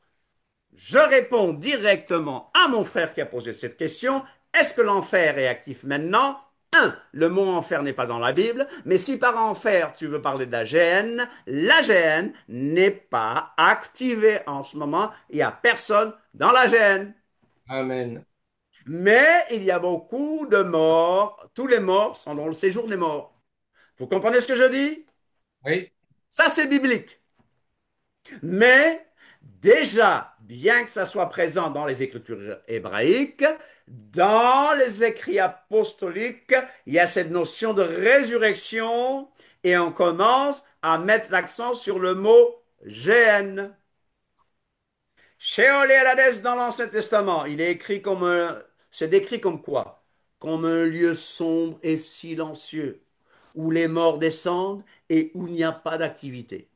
je réponds directement à mon frère qui a posé cette question. Est-ce que l'enfer est actif maintenant? Un, le mot enfer n'est pas dans la Bible, mais si par enfer tu veux parler de la gêne n'est pas activée en ce moment. Il n'y a personne dans la gêne. Amen. Mais il y a beaucoup de morts. Tous les morts sont dans le séjour des morts. Vous comprenez ce que je dis? Oui. Ça, c'est biblique. Mais déjà, bien que ça soit présent dans les écritures hébraïques, dans les écrits apostoliques, il y a cette notion de résurrection et on commence à mettre l'accent sur le mot Géhenne. Sheol et Hades dans l'Ancien Testament, il est écrit comme c'est décrit comme quoi? Comme un lieu sombre et silencieux, où les morts descendent et où il n'y a pas d'activité.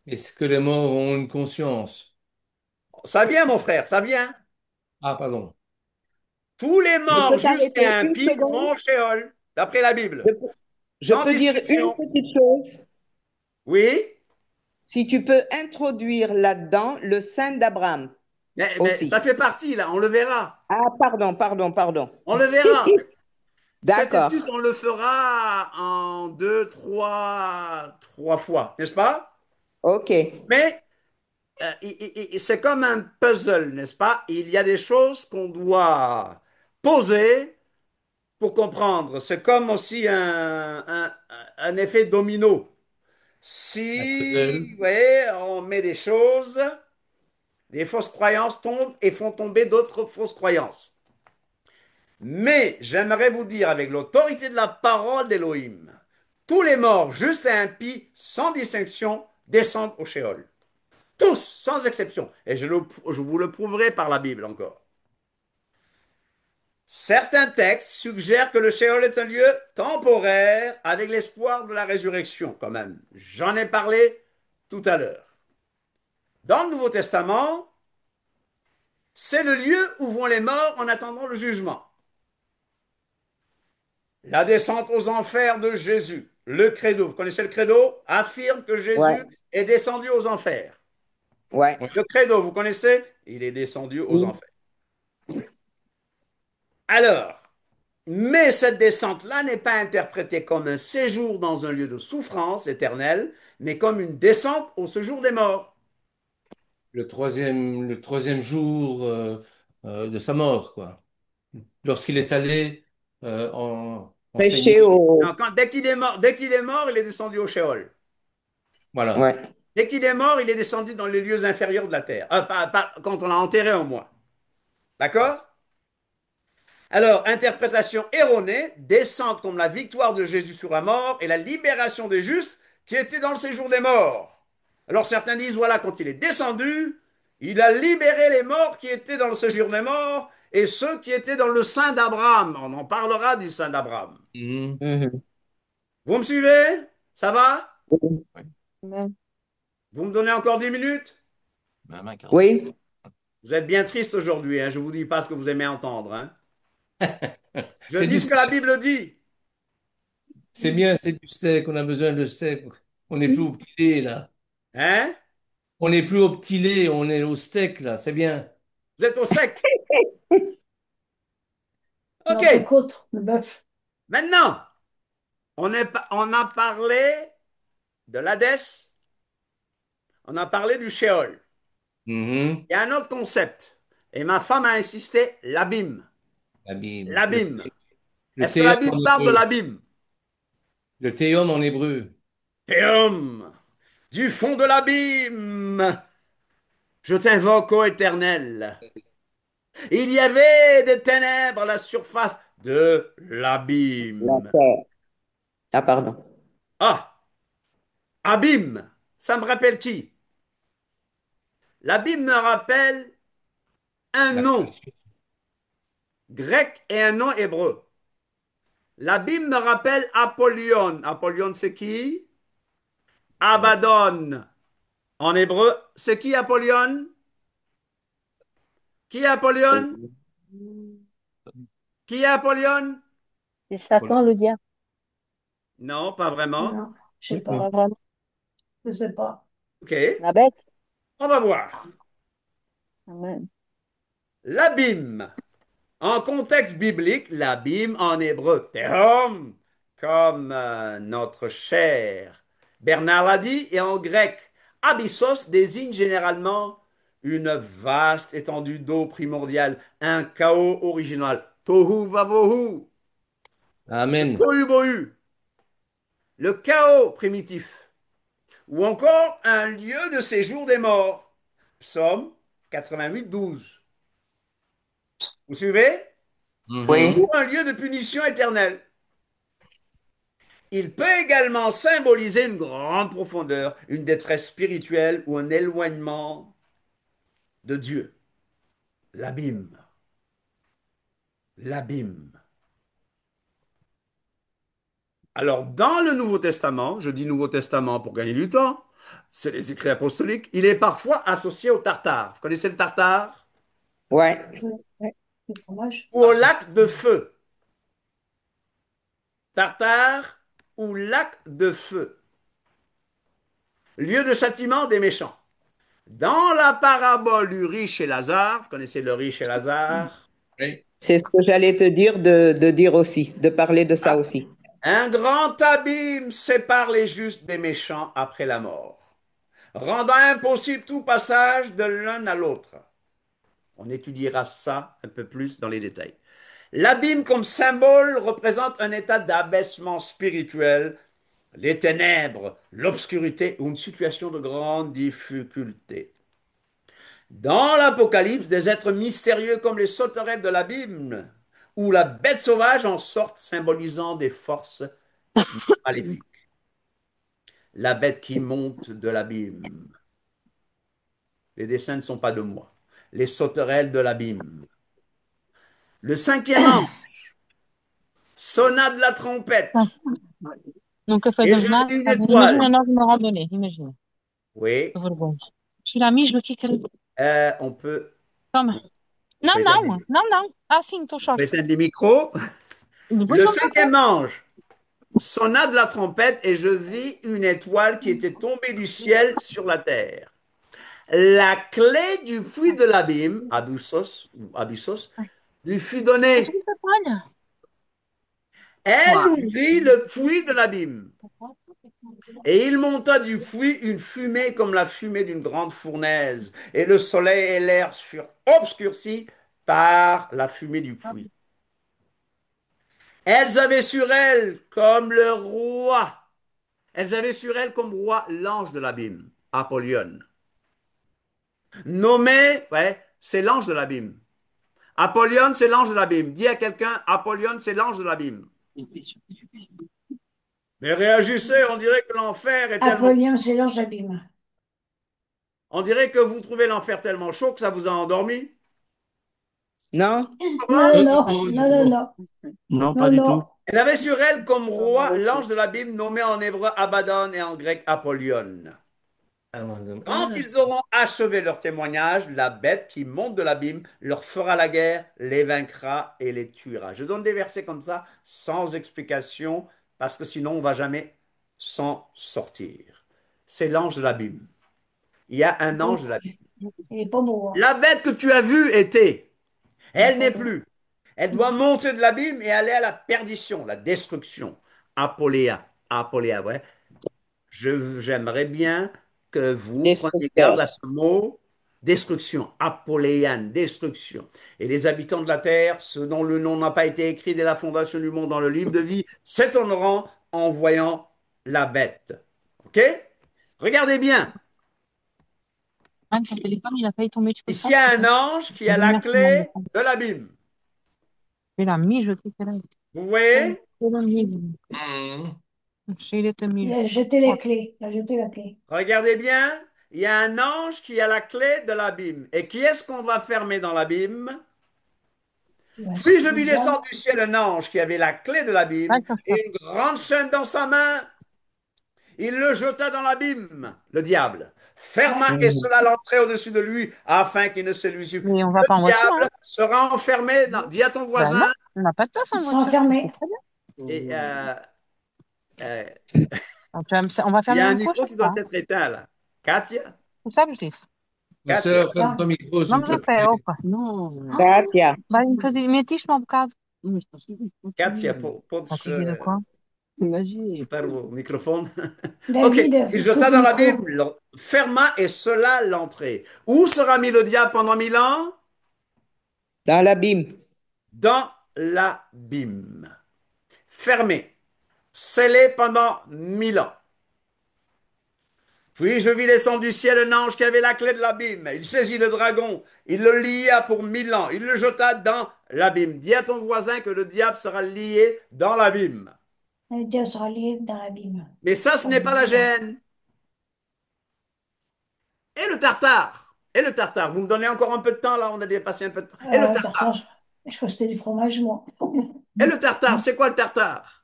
Est-ce que les morts ont une conscience? Ça vient, mon frère, ça vient. Ah, pardon. Tous les Je morts peux justes et t'arrêter une impies seconde? vont au Sheol, d'après la Je Bible, peux, je sans peux dire une distinction. petite chose. Oui, Si tu peux introduire là-dedans le sein d'Abraham mais ça aussi. fait partie, là, on le verra. Ah, pardon, pardon, pardon. On le verra. Cette D'accord. étude, on le fera en trois fois, n'est-ce pas? OK. Mais c'est comme un puzzle, n'est-ce pas? Il y a des choses qu'on doit poser pour comprendre. C'est comme aussi un effet domino. La cruelle. Si, vous voyez, on met des choses, des fausses croyances tombent et font tomber d'autres fausses croyances. Mais j'aimerais vous dire avec l'autorité de la parole d'Élohim, tous les morts, justes et impies, sans distinction, descendent au Sheol. Tous, sans exception. Et je vous le prouverai par la Bible encore. Certains textes suggèrent que le Sheol est un lieu temporaire avec l'espoir de la résurrection, quand même. J'en ai parlé tout à l'heure. Dans le Nouveau Testament, c'est le lieu où vont les morts en attendant le jugement. La descente aux enfers de Jésus, le credo, vous connaissez le credo, affirme que Ouais, Jésus est descendu aux enfers. ouais. Oui. Le credo, vous connaissez? Il est descendu aux Oui. enfers. Alors, mais cette descente-là n'est pas interprétée comme un séjour dans un lieu de souffrance éternelle, mais comme une descente au séjour des morts. Le troisième jour de sa mort, quoi. Lorsqu'il est allé enseigner. Prêcher au... Dès qu'il est mort, il est descendu au Sheol. Voilà. Ouais. Dès qu'il est mort, il est descendu dans les lieux inférieurs de la terre. Quand on l'a enterré au moins. D'accord? Alors, interprétation erronée, descente comme la victoire de Jésus sur la mort et la libération des justes qui étaient dans le séjour des morts. Alors certains disent, voilà, quand il est descendu, il a libéré les morts qui étaient dans le séjour des morts et ceux qui étaient dans le sein d'Abraham. On en parlera du sein d'Abraham. Mhm. Mhm. Vous me suivez? Ça va? Amen. Vous me donnez encore 10 minutes? Oui, Vous êtes bien triste aujourd'hui, hein? Je ne vous dis pas ce que vous aimez entendre, hein? Je C'est du dis ce que la steak. Bible dit. C'est bien, c'est du steak. On a besoin de steak. On n'est plus au petit lait, là. Hein? On n'est plus au petit lait, on est au steak, là. C'est bien. Vous êtes au sec. OK. L'entrecôte, le bœuf. Maintenant, on a parlé de l'Hadès, on a parlé du Sheol. Mhm. Il y a un autre concept. Et ma femme a insisté, l'abîme. L'abîme. L'abîme. Le Est-ce que théum la en Bible parle de hébreu. l'abîme? Le théum en hébreu. Théum, du fond de l'abîme, je t'invoque, ô Éternel. Il y avait des ténèbres à la surface de la l'abîme. terre. Ah, pardon. Ah, abîme, ça me rappelle qui? L'abîme me rappelle un La nom création. grec et un nom hébreu. La Bible me rappelle Apollyon. Apollyon, c'est qui? Abaddon. En hébreu, c'est qui Apollyon? Qui est Apollyon? Qui est Apollyon? C'est Satan le diable. Non, pas vraiment. Non, je sais Pas pas. vraiment. Je sais pas. Ok, La bête. on va voir. Amen. L'abîme. En contexte biblique, l'abîme en hébreu, Tehom, comme notre cher Bernard l'a dit, et en grec, abyssos désigne généralement une vaste étendue d'eau primordiale, un chaos original, tohu vavohu, le Amen. tohu bohu, le chaos primitif, ou encore un lieu de séjour des morts. Psaume 88, 12. Vous suivez? Oui, Ou Mhm. un lieu de punition éternelle. Il peut également symboliser une grande profondeur, une détresse spirituelle ou un éloignement de Dieu. L'abîme. L'abîme. Alors, dans le Nouveau Testament, je dis Nouveau Testament pour gagner du temps, c'est les écrits apostoliques, il est parfois associé au Tartare. Vous connaissez le Tartare? ouais. Ouais, ouais. Du fromage. Ou au lac de feu. Tartare ou lac de feu. Lieu de châtiment des méchants. Dans la parabole du riche et Lazare, vous connaissez le riche et Lazare? Oui. C'est ce que j'allais te dire de dire aussi, de parler de ça Ah, aussi. un grand abîme sépare les justes des méchants après la mort, rendant impossible tout passage de l'un à l'autre. On étudiera ça un peu plus dans les détails. L'abîme comme symbole représente un état d'abaissement spirituel les ténèbres, l'obscurité ou une situation de grande difficulté. Dans l'Apocalypse, des êtres mystérieux comme les sauterelles de l'abîme ou la bête sauvage en sortent symbolisant des forces maléfiques. La bête qui monte de l'abîme. Les dessins ne sont pas de moi. Les sauterelles de l'abîme. Le cinquième ange sonna de la trompette Nunca foi et das je nada. vis une Imagina étoile. nós numa randonnée, imagina. Oui, Que vergonha. Tira a mijo aqui, querido. on peut, Toma. on peut Não, éteindre não, não, não. Ah, sim, estou on peut short. éteindre les micros. Depois Le vamos para cinquième ange sonna de la trompette et je vis une étoile qui était tombée du ciel sur la terre. La clé du puits de l'abîme, Abyssos, lui fut Mas o donnée. que olha? Elle ouvrit le puits de l'abîme. Et il monta du puits une fumée comme la fumée d'une grande fournaise. Et le soleil et l'air furent obscurcis par la fumée du puits. Elles avaient sur elles comme le roi. Elles avaient sur elles comme roi l'ange de l'abîme, Apollyon. Nommé, ouais, c'est l'ange de l'abîme. Apollyon, c'est l'ange de l'abîme. Dis à quelqu'un, Apollyon, c'est l'ange de l'abîme. Mais réagissez, on dirait que l'enfer est tellement... Apollyon, c'est l'ange d'abîme. On dirait que vous trouvez l'enfer tellement chaud que ça vous a endormi. Non? Non, Non, non, non, non, non, non. non, Non, pas non, du tout. non. Elle avait sur elle comme roi l'ange de l'abîme nommé en hébreu Abaddon et en grec Apollyon. Quand ils auront achevé leur témoignage, la bête qui monte de l'abîme leur fera la guerre, les vaincra et les tuera. Je donne des versets comme ça, sans explication, parce que sinon on ne va jamais s'en sortir. C'est l'ange de l'abîme. Il y a un ange de l'abîme. Il est pas beau, hein. La bête que tu as vue était, Il est elle pas n'est beau. plus. Elle doit monter de l'abîme et aller à la perdition, la destruction. Apoléa, Apoléa, ouais. J'aimerais bien que vous preniez garde Destructeur. à ce mot destruction, apoléane, destruction. Et les habitants de la terre, ceux dont le nom n'a pas été écrit dès la fondation du monde dans le livre de vie, s'étonneront en voyant la bête. OK? Regardez bien. Anne, ton téléphone, il a failli tomber de Ici, ça. il y a un ange qui a la clé de l'abîme. Fais la mijo aqui, querido. Vous voyez? Fais la mijo. Cheira de Il mijo. a jeté les clés. Il a jeté la clé. Regardez bien. Il y a un ange qui a la clé de l'abîme. Et qui est-ce qu'on va fermer dans l'abîme? Puis je Le vis diable. descendre du ciel un ange qui avait la clé de l'abîme Vai, cachorro. et une grande chaîne dans sa main. Il le jeta dans l'abîme, le diable, ferma et cela l'entrée au-dessus de lui afin qu'il ne se lui suive. Mais on va Le pas en voiture, hein? diable sera enfermé. Dis à ton Bah non, voisin. on n'a pas de place en Ils sont voiture. enfermés. C'est très bien. Et, euh, Donc, on va il y fermer a un le micro micro chaque qui fois, doit hein. être éteint là. Katia, Tu sabes disso. Ma Katia. sœur, ferme ton micro, s'il Vamos te a pé, plaît. opa. Não. Katia. Vai fazer, mete isto um bocado. Katia, Conseguir de quoi? faire au microphone. Ok, David, il coupe jeta le dans micro. l'abîme, ferma et cela l'entrée. Où sera mis le diable pendant 1000 ans? Dans l'abîme. Dans l'abîme. Fermé, scellé pendant 1000 ans. Puis je vis descendre du ciel un ange qui avait la clé de l'abîme. Il saisit le dragon, il le lia pour 1000 ans, il le jeta dans l'abîme. Dis à ton voisin que le diable sera lié dans l'abîme. Le diable sera lié dans l'abîme. Mais ça, ce n'est pas la gêne. Et le tartare? Et le tartare? Vous me donnez encore un peu de temps, là, on a dépassé un peu de temps. Et le Tartare, tartare? je crois que c'était du fromage, moi. Et le tartare, c'est quoi le tartare?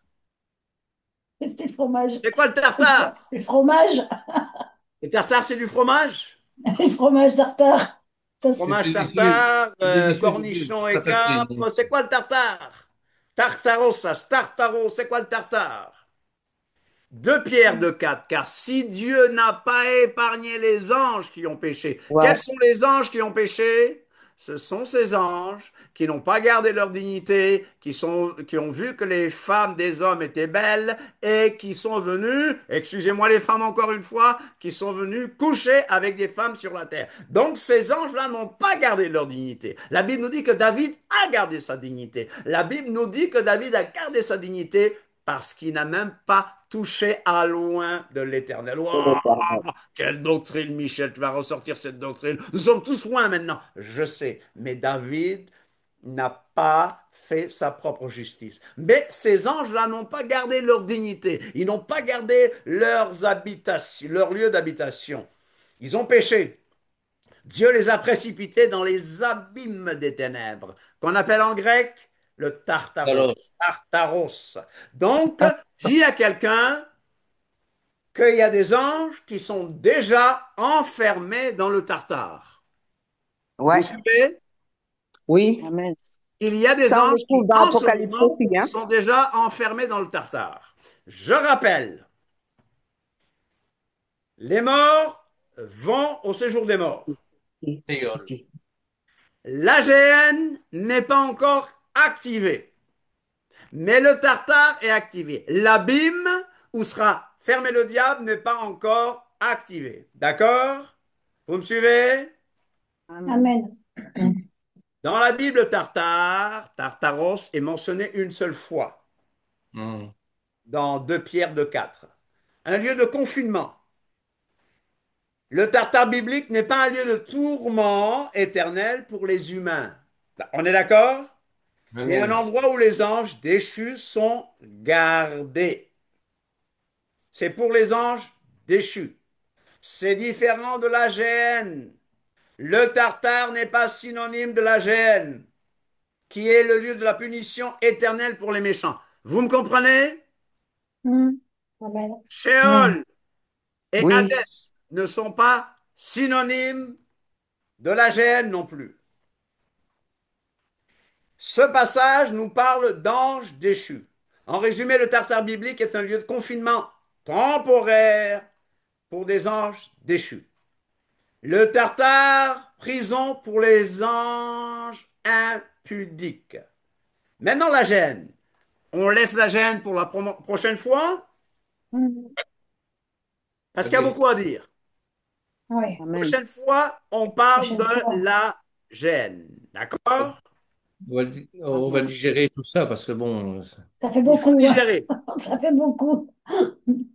C'était le fromage. C'est quoi le tartare? Le fromage. Le tartare, c'est du fromage. Le fromage tartare. Ça, Fromage C'est délicieux. tartare, C'est délicieux, cornichons c'est et pas ta clé. capres. C'est quoi le tartare? Tartaros, tartaro, c'est quoi le tartare? 2 Pierre 2,4. Car si Dieu n'a pas épargné les anges qui ont péché, Wow. quels sont les anges qui ont péché? Ce sont ces anges qui n'ont pas gardé leur dignité, qui ont vu que les femmes des hommes étaient belles et qui sont venus, excusez-moi les femmes encore une fois, qui sont venus coucher avec des femmes sur la terre. Donc ces anges-là n'ont pas gardé leur dignité. La Bible nous dit que David a gardé sa dignité. La Bible nous dit que David a gardé sa dignité parce qu'il n'a même pas touché à loin de l'Éternel. de Ouah, l'Éternel. quelle doctrine, Michel, tu vas ressortir cette doctrine. Nous sommes tous loin maintenant. Je sais, mais David n'a pas fait sa propre justice. Mais ces anges-là n'ont pas gardé leur dignité. Ils n'ont pas gardé leurs habitations, leur lieu d'habitation. Ils ont péché. Dieu les a précipités dans les abîmes des ténèbres, qu'on appelle en grec le tartaros. Alors, Tartaros. Donc, dis à quelqu'un qu'il y a des anges qui sont déjà enfermés dans le tartare. Vous Ouais, suivez? oui. Amen. Il y a des Ça, on anges le qui, trouve dans en ce Apocalypse moment, aussi, hein. sont déjà enfermés dans le tartare. Je rappelle, les morts vont au séjour des morts. Ok, Théol. ok. L'AGN n'est pas encore activé, mais le tartare est activé. L'abîme où sera fermé le diable n'est pas encore activé. D'accord? Vous me suivez? Amen. Amen. Dans la Bible, tartare, tartaros, est mentionné une seule fois, Hmm. dans 2 Pierre 2,4. Un lieu de confinement. Le tartare biblique n'est pas un lieu de tourment éternel pour les humains. On est d'accord? Mais un Amen. endroit où les anges déchus sont gardés. C'est pour les anges déchus. C'est différent de la GN. Le tartare n'est pas synonyme de la GN, qui est le lieu de la punition éternelle pour les méchants. Vous me comprenez? Mm. Amen. Sheol et Oui. Hadès ne sont pas synonymes de la GN non plus. Ce passage nous parle d'anges déchus. En résumé, le tartare biblique est un lieu de confinement temporaire pour des anges déchus. Le tartare, prison pour les anges impudiques. Maintenant, la gêne. On laisse la gêne pour la prochaine fois Mm. parce qu'il y a Allez, beaucoup à dire. Oui, Amen. Prochaine fois, on parle prochaine de fois. la gêne. D'accord? on va Amen. digérer tout ça parce que bon, Ça fait Il faut beaucoup, hein. digérer. Ça fait beaucoup.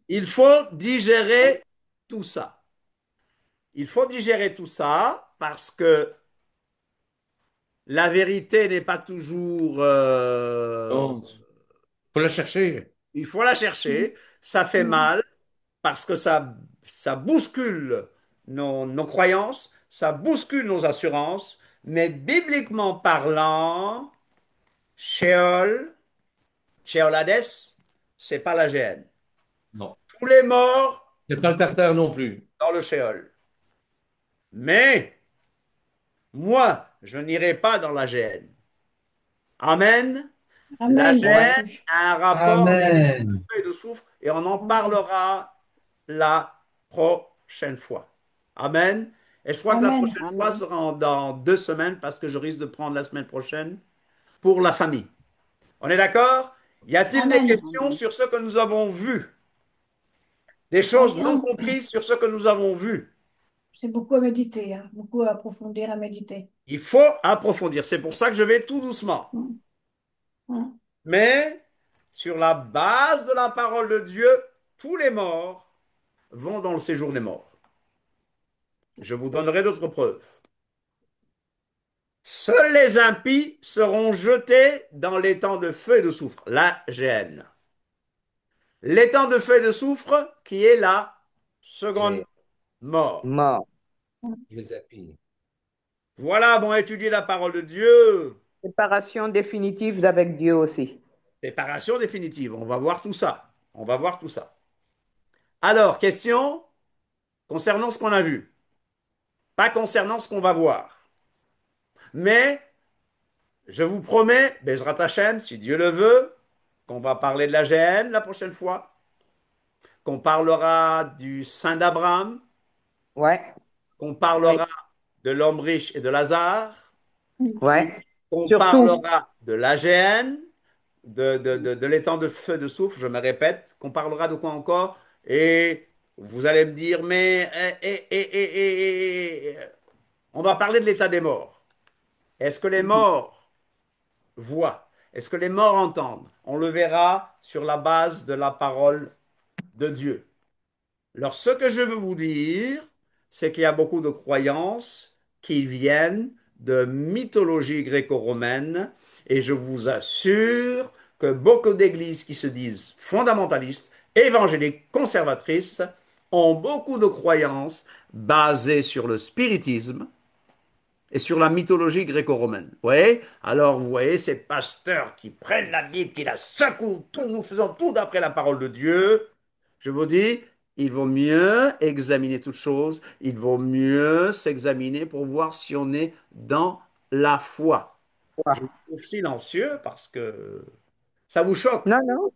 Il faut digérer tout ça. Il faut digérer tout ça parce que la vérité n'est pas toujours... non, faut la chercher. il faut la Mm. chercher. Ça fait Mm. mal parce que ça bouscule nos croyances, ça bouscule nos assurances. Mais bibliquement parlant, Sheol, Sheol Hadès, c'est pas la gêne. Non. Tous les morts C'est pas le tartare non plus. dans le Sheol. Mais moi, je n'irai pas dans la gêne. Amen. La Amen, moi non Ouais. gêne plus. a un rapport avec l'état de Amen. feu et de soufre et on en Amen. parlera la prochaine fois. Amen. Et je crois que la Amen. prochaine fois Amen. sera dans 2 semaines parce que je risque de prendre la semaine prochaine pour la famille. On est d'accord? Y a-t-il des Amen. questions Amen. sur ce que nous avons vu? Des choses Oui, non comprises sur ce que nous avons vu? c'est beaucoup à méditer, hein. Beaucoup à approfondir, à méditer. Il faut approfondir. C'est pour ça que je vais tout doucement. Mm. Mm. Mais sur la base de la parole de Dieu, tous les morts vont dans le séjour des morts. Je vous donnerai d'autres preuves. Seuls les impies seront jetés dans l'étang de feu et de soufre, la géhenne. L'étang de feu et de soufre qui est la seconde J'ai mort. Mort. les appuis. Voilà, bon, étudier la parole de Dieu. Séparation définitive d'avec Dieu aussi. Séparation définitive. On va voir tout ça. On va voir tout ça. Alors, question concernant ce qu'on a vu, pas concernant ce qu'on va voir. Mais je vous promets, Bezrat Hashem, si Dieu le veut, qu'on va parler de la GN la prochaine fois, qu'on parlera du Saint d'Abraham, Ouais, qu'on Oui. parlera de l'homme riche et de Lazare, Mm. ouais. qu'on Surtout, parlera de l'AGN, de l'étang de feu de soufre, je me répète, qu'on parlera de quoi encore, et vous allez me dire, mais on va parler de l'état des morts. Est-ce que les morts voient? Est-ce que les morts entendent? On le verra sur la base de la parole de Dieu. Alors, ce que je veux vous dire, c'est qu'il y a beaucoup de croyances qui viennent de mythologie gréco-romaine et je vous assure que beaucoup d'églises qui se disent fondamentalistes, évangéliques, conservatrices, ont beaucoup de croyances basées sur le spiritisme et sur la mythologie gréco-romaine. Vous voyez? Alors, vous voyez, ces pasteurs qui prennent la Bible, qui la secouent, tout, nous faisons tout d'après la parole de Dieu. Je vous dis, il vaut mieux examiner toutes choses, il vaut mieux s'examiner pour voir si on est dans la foi. Je vous trouve silencieux parce que ça vous choque. Non, non,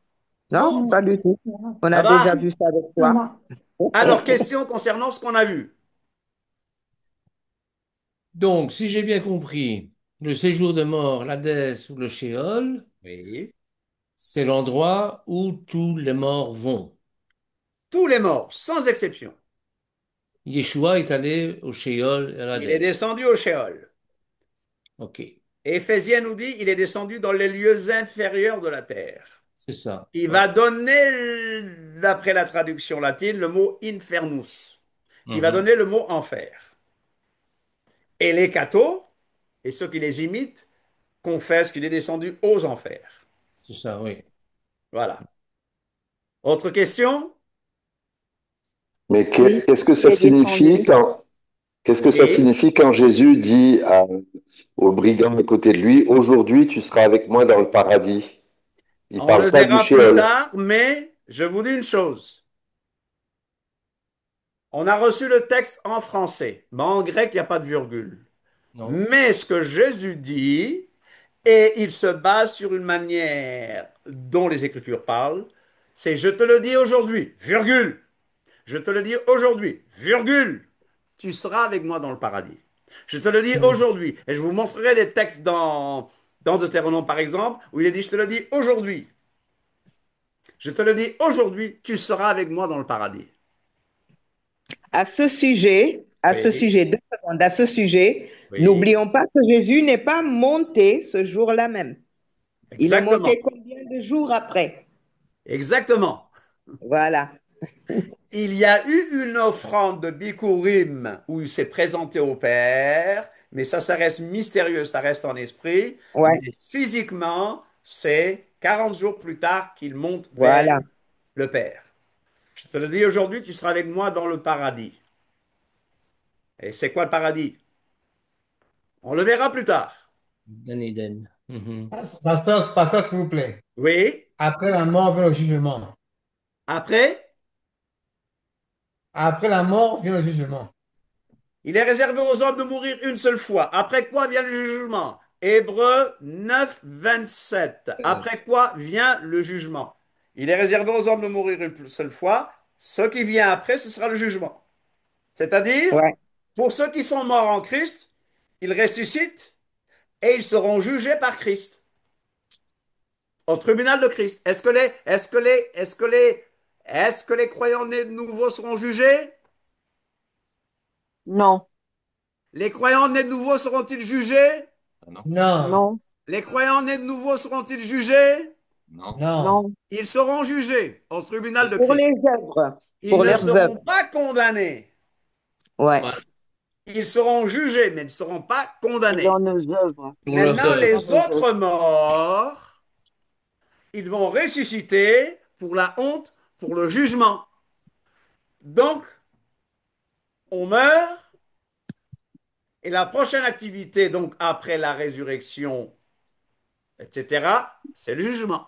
non, Non, pas du tout. non, On Ça a déjà va? vu ça avec non, toi. non. Alors, question concernant ce qu'on a vu. Donc, si j'ai bien compris, le séjour de mort, l'Hadès ou le Sheol, Oui. c'est l'endroit où tous les morts vont. Tous les morts, sans exception. Yeshua est allé au Sheol et à Il est l'Hadès. descendu au Sheol. Ok, Éphésiens nous dit, il est descendu dans les lieux inférieurs de la terre. c'est ça. Il Ouais. va donner, d'après la traduction latine, le mot infernus, qui va Mhm. donner le mot enfer. Et les cathos, et ceux qui les imitent, confessent qu'il est descendu aux enfers. C'est ça, oui. Voilà. Autre question? Mais Oui, qu'est-ce que il ça est signifie descendu. Oui. quand Jésus dit au brigand à côté de lui, aujourd'hui tu seras avec moi dans le paradis. Il On le parle pas du verra plus Sheol. tard, mais je vous dis une chose. On a reçu le texte en français, mais en grec, il n'y a pas de virgule. Non. Mais ce que Jésus dit, et il se base sur une manière dont les Écritures parlent, c'est je te le dis aujourd'hui, virgule. Je te le dis aujourd'hui, virgule. Tu seras avec moi dans le paradis. Je te le dis aujourd'hui. Et je vous montrerai des textes dans Deutéronome, par exemple, où il est dit, je te le dis aujourd'hui. Je te le dis aujourd'hui, tu seras avec moi dans le paradis. À ce Oui, sujet, 2 secondes, à ce sujet, oui, n'oublions pas que Jésus n'est pas monté ce jour-là même. Il est exactement. monté combien de jours après? Exactement. Voilà. Il y a eu une offrande de Bikurim où il s'est présenté au Père, mais ça reste mystérieux, ça reste en esprit. Ouais, Mais physiquement, c'est 40 jours plus tard qu'il monte vers voilà. le Père. Je te le dis aujourd'hui, tu seras avec moi dans le paradis. Et c'est quoi le paradis? On le verra plus tard. Gan Eden. Mhm. Pasteur, s'il vous plaît. Oui. Après la mort vient le jugement. Après, Après la mort vient le jugement. il est réservé aux hommes de mourir une seule fois. Après quoi vient le jugement? Hébreux 9, 27. Après quoi vient le jugement? Il est réservé aux hommes de mourir une seule fois. Ce qui vient après, ce sera le jugement. C'est-à-dire, Ouais, pour ceux qui sont morts en Christ, ils ressuscitent et ils seront jugés par Christ au tribunal de Christ. Est-ce que les croyants nés de nouveau seront jugés? Non, Les croyants nés de nouveau seront-ils jugés? Non, non, Les croyants nés de nouveau seront-ils jugés? non. non. Ils seront jugés au tribunal de pour Christ. les œuvres, Ils pour ne leurs seront œuvres. pas condamnés. Ouais, Voilà. Ils seront jugés, mais ne seront pas Selon condamnés. nos œuvres. Pour leurs Maintenant, œuvres. Selon les nos œuvres. autres morts, ils vont ressusciter pour la honte, pour le jugement. Donc, on meurt, et la prochaine activité, donc après la résurrection, etc., c'est le jugement.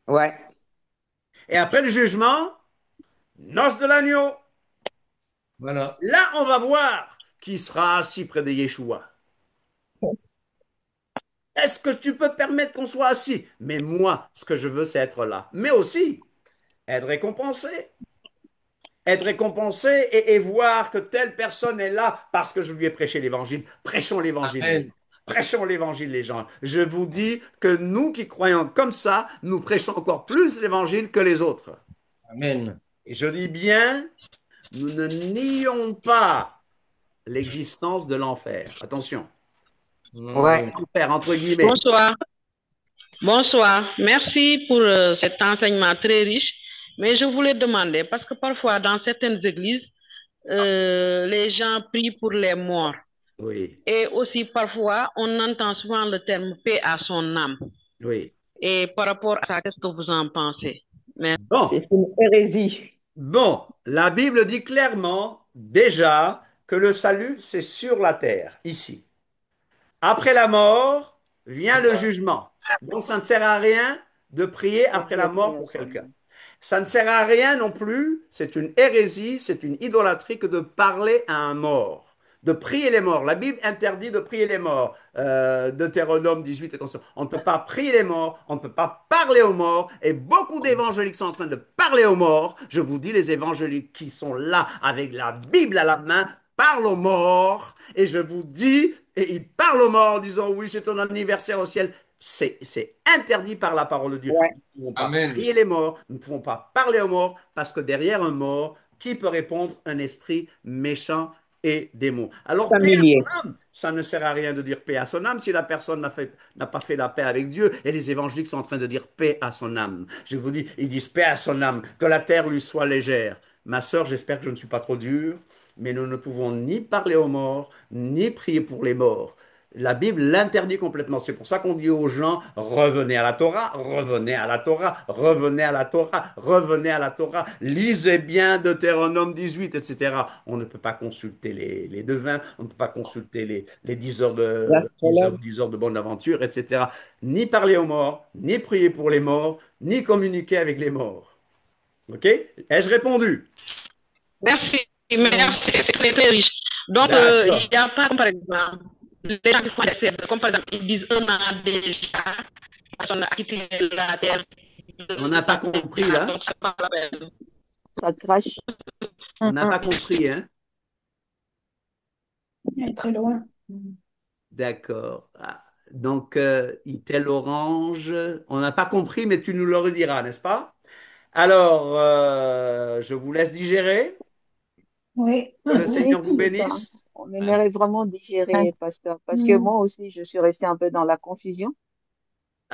ouais. Et après le jugement, noces de l'agneau. Voilà. Là, on va voir qui sera assis près de Yeshua. Est-ce que tu peux permettre qu'on soit assis? Mais moi, ce que je veux, c'est être là. Mais aussi, être récompensé. Être récompensé et voir que telle personne est là parce que je lui ai prêché l'évangile. Prêchons l'évangile, les gens. Amen. Prêchons l'évangile, les gens. Je vous dis que nous qui croyons comme ça, nous prêchons encore plus l'évangile que les autres. Amen. Et je dis bien, nous ne nions pas l'existence de l'enfer. Attention. Non, oui. Ouais. Enfer, entre guillemets. Bonsoir. Bonsoir, merci pour cet enseignement très riche. Mais je voulais demander, parce que parfois dans certaines églises, les gens prient pour les morts. Oui, Et aussi parfois, on entend souvent le terme paix à son âme. oui. Et par rapport à ça, qu'est-ce que vous en pensez? Mais Bon, C'est une hérésie. bon, la Bible dit clairement déjà que le salut, c'est sur la terre, ici. Après la mort vient le jugement. Donc ça ne sert à rien de prier De après la dire paix mort à pour son quelqu'un. âme. Ça ne sert à rien non plus, c'est une hérésie, c'est une idolâtrie que de parler à un mort, de prier les morts. La Bible interdit de prier les morts. Deutéronome 18 et comme ça. On ne peut pas prier les morts, on ne peut pas parler aux morts. Et beaucoup d'évangéliques sont en train de parler aux morts. Je vous dis, les évangéliques qui sont là avec la Bible à la main parlent aux morts. Et je vous dis, et ils parlent aux morts en disant, oui, c'est ton anniversaire au ciel. C'est interdit par la parole de Dieu. Ouais. Nous ne pouvons pas Amen. prier les morts, nous ne pouvons pas parler aux morts, parce que derrière un mort, qui peut répondre? Un esprit méchant et démon. Alors, paix à Familier. son âme, ça ne sert à rien de dire paix à son âme si la personne n'a pas fait la paix avec Dieu. Et les évangéliques sont en train de dire paix à son âme. Je vous dis, ils disent paix à son âme, que la terre lui soit légère. Ma sœur, j'espère que je ne suis pas trop dur, mais nous ne pouvons ni parler aux morts, ni prier pour les morts. La Bible l'interdit complètement. C'est pour ça qu'on dit aux gens, revenez à la Torah, revenez à la Torah, revenez à la Torah, revenez à la Torah, lisez bien Deutéronome 18, etc. On ne peut pas consulter les devins, on ne peut pas consulter les 10 heures L'astrologue. 10 heures de bonne aventure, etc. Ni parler aux morts, ni prier pour les morts, ni communiquer avec les morts. OK? Ai-je répondu? merci, Oui. merci, c'est très, très riche. Donc, il D'accord. n'y a pas, par exemple, les gens qui font des fêtes, comme par exemple, ils disent un an déjà, personne n'a quitté la terre. On n'a pas compris là. Donc, c'est pas la peine. Ça crache. On n'a pas compris, hein? Elle est très loin. D'accord. Ah, donc, Itel Orange, on n'a pas compris, mais tu nous le rediras, n'est-ce pas? Alors, je vous laisse digérer. Oui. Que le Oui, Seigneur vous c'est ça. bénisse. On aimerait vraiment Ouais. digérer, pasteur, parce que Mm. moi aussi, je suis restée un peu dans la confusion.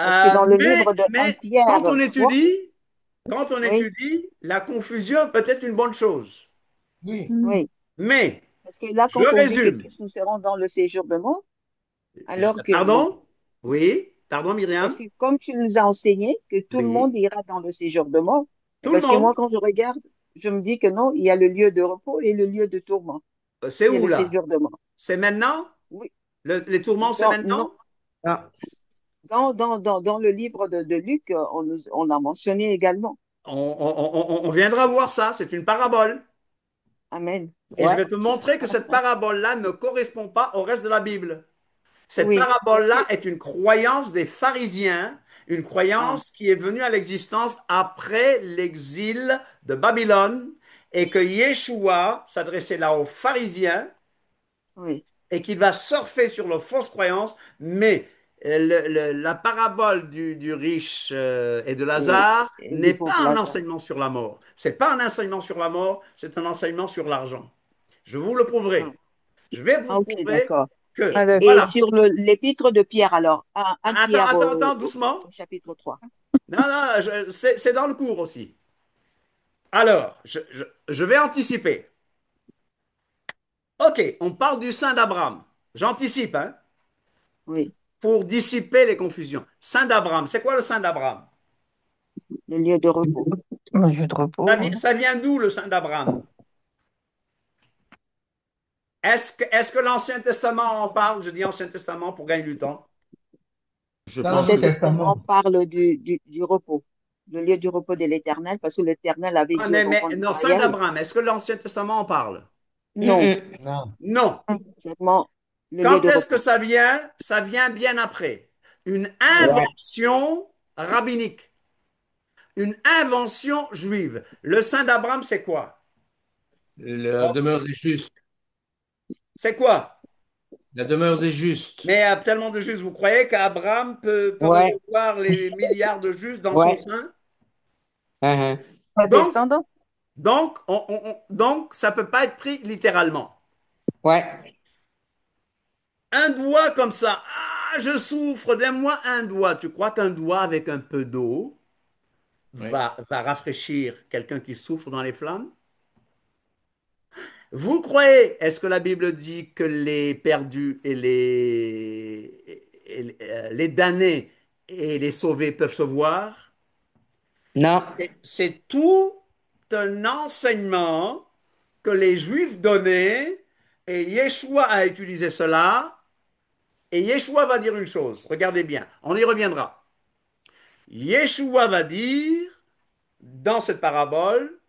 Parce que dans le livre de 1 Mais Pierre 3, quand on oui, étudie, la confusion peut être une bonne chose. Oui. Mm. oui. Mais, Parce que là, je quand on dit que résume. tous nous serons dans le séjour de mort, alors que, bon, Pardon? Oui? Pardon, parce Myriam? que comme tu nous as enseigné que tout le monde Oui. ira dans le séjour de mort, et Tout le parce que monde. moi, quand je regarde, je me dis que non, il y a le lieu de repos et le lieu de tourment, C'est qui est où le là? séjour de mort. C'est maintenant? Oui, Les tourments, c'est non, maintenant? Ah, dans le livre de Luc, on a mentionné également. On viendra voir ça. C'est une parabole. Amen. Et je ouais. vais te montrer que cette parabole-là ne correspond pas au reste de la Bible. Cette Oui, parce que, parabole-là est une croyance des pharisiens, une ah, croyance qui est venue à l'existence après l'exil de Babylone et que Yeshua s'adressait là aux pharisiens oui, et qu'il va surfer sur leurs fausses croyances, mais la parabole du riche et de Lazare et du n'est pas pauvre un Lazare. enseignement sur la mort. C'est pas un enseignement sur la mort, c'est un enseignement sur l'argent. Je vous le prouverai. Ah, Je vais vous ok, prouver d'accord. que, Ah, Et voilà. d'accord. sur l'épître de Pierre, alors, 1 Pierre Attends, doucement. au chapitre 3. Non, non, c'est dans le cours aussi. Alors, je vais anticiper. Ok, on parle du sein d'Abraham. J'anticipe, hein, Oui, pour dissiper les confusions. Sein d'Abraham, c'est quoi le sein d'Abraham? le lieu de repos. Un jeu de repos. Ça vient d'où le sein d'Abraham? Est-ce que l'Ancien Testament en parle? Je dis Ancien Testament pour gagner du temps. Je Dans pense l'Ancien L'Ancien que... Testament Testament. parle du repos, le lieu du repos de l'Éternel, parce que l'Éternel avait Ah, dit aux mais enfants non, sein d'Israël, d'Abraham, est-ce que l'Ancien Testament en parle? non, Non. Non. seulement le lieu Quand de est-ce que repos. ça vient? Ça vient bien après. Une Oui, Ouais. invention rabbinique. Une invention juive. Le sein d'Abraham, c'est quoi? La demeure des justes. C'est quoi? La demeure des justes. Mais il y a tellement de justes. Vous croyez qu'Abraham peut Ouais. recevoir les milliards de justes dans son Ouais. sein? Uh-huh. Pas Donc, descendant. donc, ça peut pas être pris littéralement. Ouais. Un doigt comme ça, Ah, je souffre, donne-moi un doigt. Tu crois qu'un doigt avec un peu d'eau Oui. va rafraîchir quelqu'un qui souffre dans les flammes? Vous croyez, est-ce que la Bible dit que les perdus les damnés et les sauvés peuvent se voir? Non. C'est tout un enseignement que les Juifs donnaient et Yeshua a utilisé cela. Et Yeshua va dire une chose, regardez bien, on y reviendra. Yeshua va dire dans cette parabole,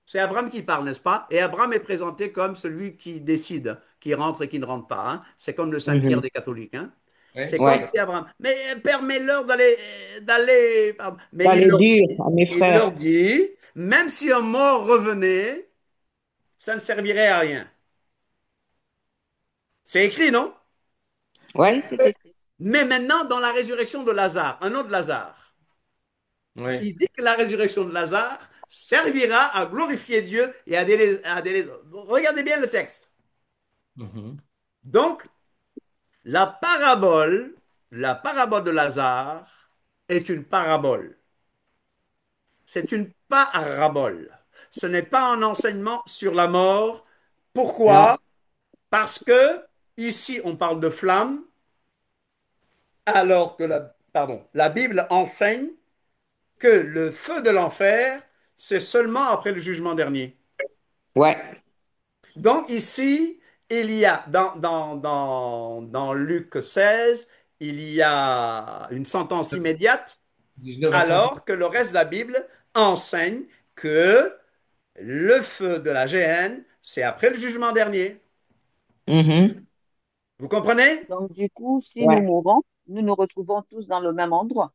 c'est Abraham qui parle, n'est-ce pas? Et Abraham est présenté comme celui qui décide, qui rentre et qui ne rentre pas, hein. C'est comme le Saint-Pierre Mhm. des catholiques, hein. Oui, C'est c'est comme Ouais. ça. si Abraham. Mais permets-leur d'aller. Pardon. Mais J'allais dire à mes il leur frères. dit, même si un mort revenait, ça ne servirait à rien. C'est écrit, non? Oui, c'est écrit. Mais maintenant, dans la résurrection de Lazare, un autre Lazare, Oui. il dit que la résurrection de Lazare servira à glorifier Dieu et Regardez bien le texte. Mhm. Donc, la parabole, la parabole de Lazare est une parabole. C'est une parabole. Ce n'est pas un enseignement sur la mort. Non. Pourquoi? Parce que ici, on parle de flamme, alors que la Bible enseigne que le feu de l'enfer, c'est seulement après le jugement dernier. Ouais. Donc ici, il y a, dans Luc 16, il y a une sentence immédiate, 19 à 30. alors que le reste de la Bible enseigne que le feu de la géhenne, c'est après le jugement dernier. Mhm. Vous comprenez? Donc, du coup, si nous Ouais. mourons, nous nous retrouvons tous dans le même endroit.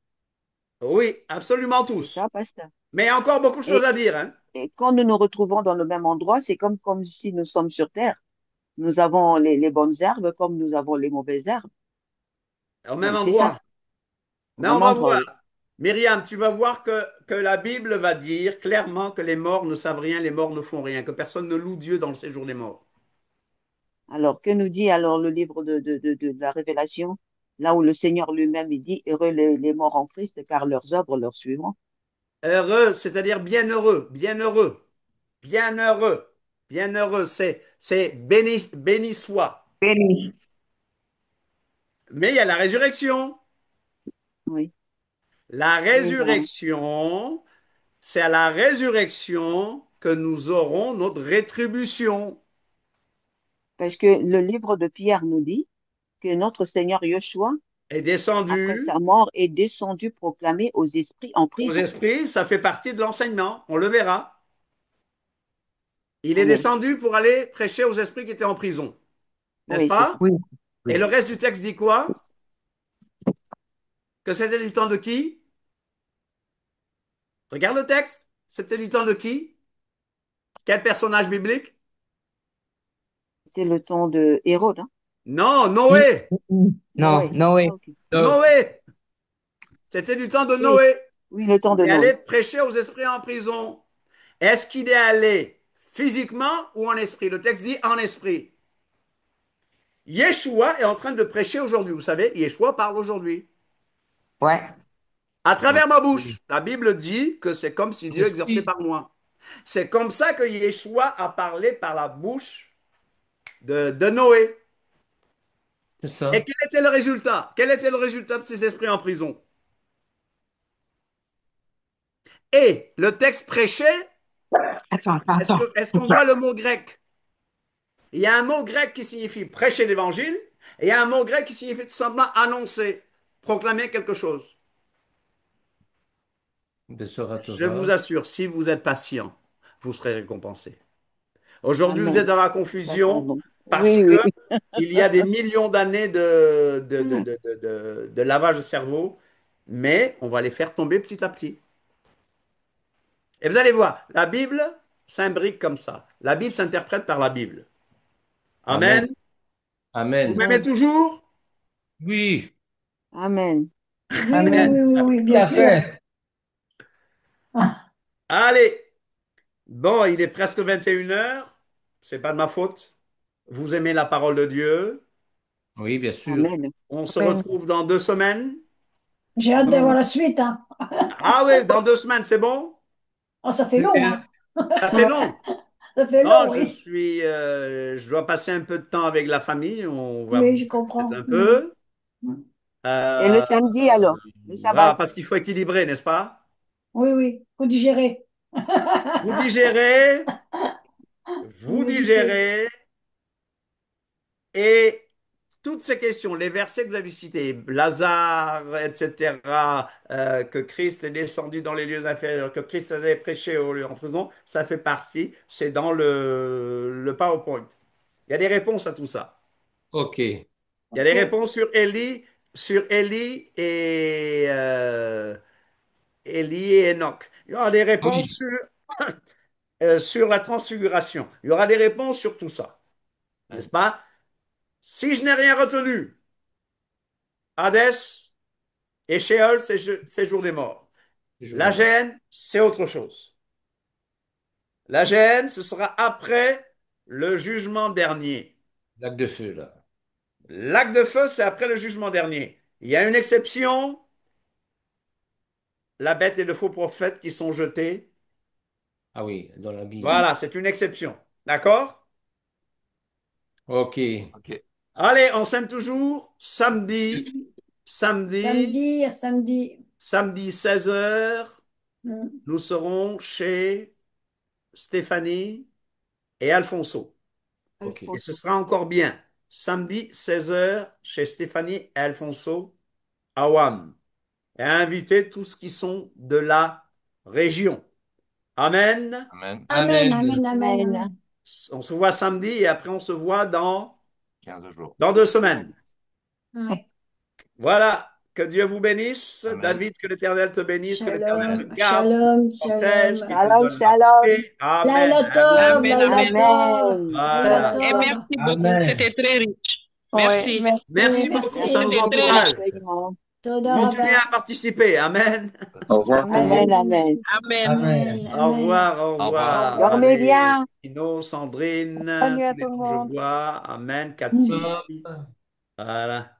Oui, absolument C'est tous. ça, pasteur. Mais il y a encore beaucoup de choses Et, à dire, hein. et quand nous nous retrouvons dans le même endroit, c'est comme si nous sommes sur Terre. Nous avons les bonnes herbes comme nous avons les mauvaises herbes. Au même Donc, c'est ça, endroit. au Mais on même va endroit, voir. oui. Myriam, tu vas voir que la Bible va dire clairement que les morts ne savent rien, les morts ne font rien, que personne ne loue Dieu dans le séjour des morts. Alors, que nous dit alors le livre de la Révélation, là où le Seigneur lui-même il dit, heureux les morts en Christ, car leurs œuvres leur suivront. Heureux, c'est-à-dire bienheureux, bienheureux, bienheureux, bienheureux, c'est béni, béni soit. Béni. Mais il y a la résurrection. Oui, La délivrance. résurrection, c'est à la résurrection que nous aurons notre rétribution. Parce que le livre de Pierre nous dit que notre Seigneur Yeshua, Est après descendu sa mort, est descendu proclamer aux esprits en aux prison. esprits, ça fait partie de l'enseignement, on le verra. Il est Amen. descendu pour aller prêcher aux esprits qui étaient en prison, n'est-ce Oui, c'est ça. pas? Oui. Et Oui. le reste du texte dit quoi? Que c'était du temps de qui? Regarde le texte. C'était du temps de qui? Quel personnage biblique? C'est le temps de Hérode, hein? Non, Mm, Noé. mm. Non, Noé. Ah, Noé. ok. Donc, Noé. C'était du temps de Oui, Noé. oui, le temps Il de est allé Noé. prêcher aux esprits en prison. Est-ce qu'il est allé physiquement ou en esprit? Le texte dit en esprit. Yeshua est en train de prêcher aujourd'hui. Vous savez, Yeshua parle aujourd'hui. Ouais. À ouais. travers ma bouche. La Bible dit que c'est comme si Dieu exerçait Esprit, par moi. C'est comme ça que Yeshua a parlé par la bouche de Noé. c'est Et ça. quel était le résultat? Quel était le résultat de ces esprits en prison? Et le texte prêchait, Attends, attends. est-ce qu'on voit le mot grec? Il y a un mot grec qui signifie prêcher l'évangile, et il y a un mot grec qui signifie tout simplement annoncer, proclamer quelque chose. De Sora Je vous Torah. assure, si vous êtes patient, vous serez récompensé. Aujourd'hui, vous êtes Amen. dans la confusion Certainement. parce Oui, que oui. il y a des millions d'années de lavage de cerveau, mais on va les faire tomber petit à petit. Et vous allez voir, la Bible s'imbrique comme ça. La Bible s'interprète par la Bible. Amen. Amen. Vous Amen. m'aimez Amen. toujours? Oui, Amen. Oui, oui, Amen. oui, oui, oui, tout bien à sûr. fait. Ah, Allez. Bon, il est presque 21 heures. C'est pas de ma faute. Vous aimez la parole de Dieu. Oui, bien sûr. Amen. On se Amen. retrouve dans 2 semaines. J'ai hâte de voir la suite, hein. Ah oui, dans 2 semaines, c'est bon? Oh, ça fait long, Super. hein. Ça fait long. Ça fait Non, long, oui. je dois passer un peu de temps avec la famille. On va Oui, je bouger peut-être comprends. un peu. Mm. Et le Euh, samedi alors? Le voilà, sabbat? parce qu'il faut équilibrer, n'est-ce pas? Oui, oui, faut digérer. Vous digérez, Faut vous méditer. digérez, et toutes ces questions, les versets que vous avez cités, Lazare, etc., que Christ est descendu dans les lieux inférieurs, que Christ avait prêché au lieu en prison, ça fait partie, c'est dans le PowerPoint. Il y a des réponses à tout ça. OK. Il y a des Ok. réponses sur Élie et Enoch. Il y aura des réponses Oui. sur la transfiguration. Il y aura des réponses sur tout ça, n'est-ce pas? Si je n'ai rien retenu, Hadès et Sheol, c'est jour des morts. Je vous La remercie. gêne, c'est autre chose. La gêne, ce sera après le jugement dernier. Lac de feu, là. Lac de feu, c'est après le jugement dernier. Il y a une exception, la bête et le faux prophète qui sont jetés. Ah oui, dans la Bible. Voilà, c'est une exception. D'accord? OK. Ok. Allez, on s'aime toujours. Samedi, Samedi à samedi. samedi 16 heures, Mm. nous serons chez Stéphanie et Alfonso. OK. Et ce Alfonso. sera encore bien. Samedi 16 heures, chez Stéphanie et Alfonso à WAM. Et à inviter tous qui sont de la région. Amen. Amen. Amen, Amen. amen, amen, Amen. amen. On se voit samedi et après on se voit 15 jours. dans 2 semaines. Ouais. Voilà. Que Dieu vous bénisse. Amen. David, que l'Éternel te bénisse, que l'Éternel te Amen. Shalom, garde, shalom, protège, shalom. qu'il te Shalom, donne la shalom. paix. Amen. Laila À vous tov, aussi. Amen, Laila amen. tov, Amen. Laila Voilà. Et tov. merci beaucoup, Amen. c'était très riche. Ouais. Merci. Merci Merci. beaucoup. Ça nous Merci. C'était très Merci riche. encourage. infiniment. Toda Continuez Rabba. à participer. Amen. Au revoir tout le monde. Amen, Amen. amen. Amen. Amen. Amen, Au amen. revoir, au Au revoir. Au revoir. revoir. Dormez Allez, bien. Tino, Sandrine, Bonne nuit à tous tout les le noms que je monde. vois. Amen. Mm. Cathy. Voilà.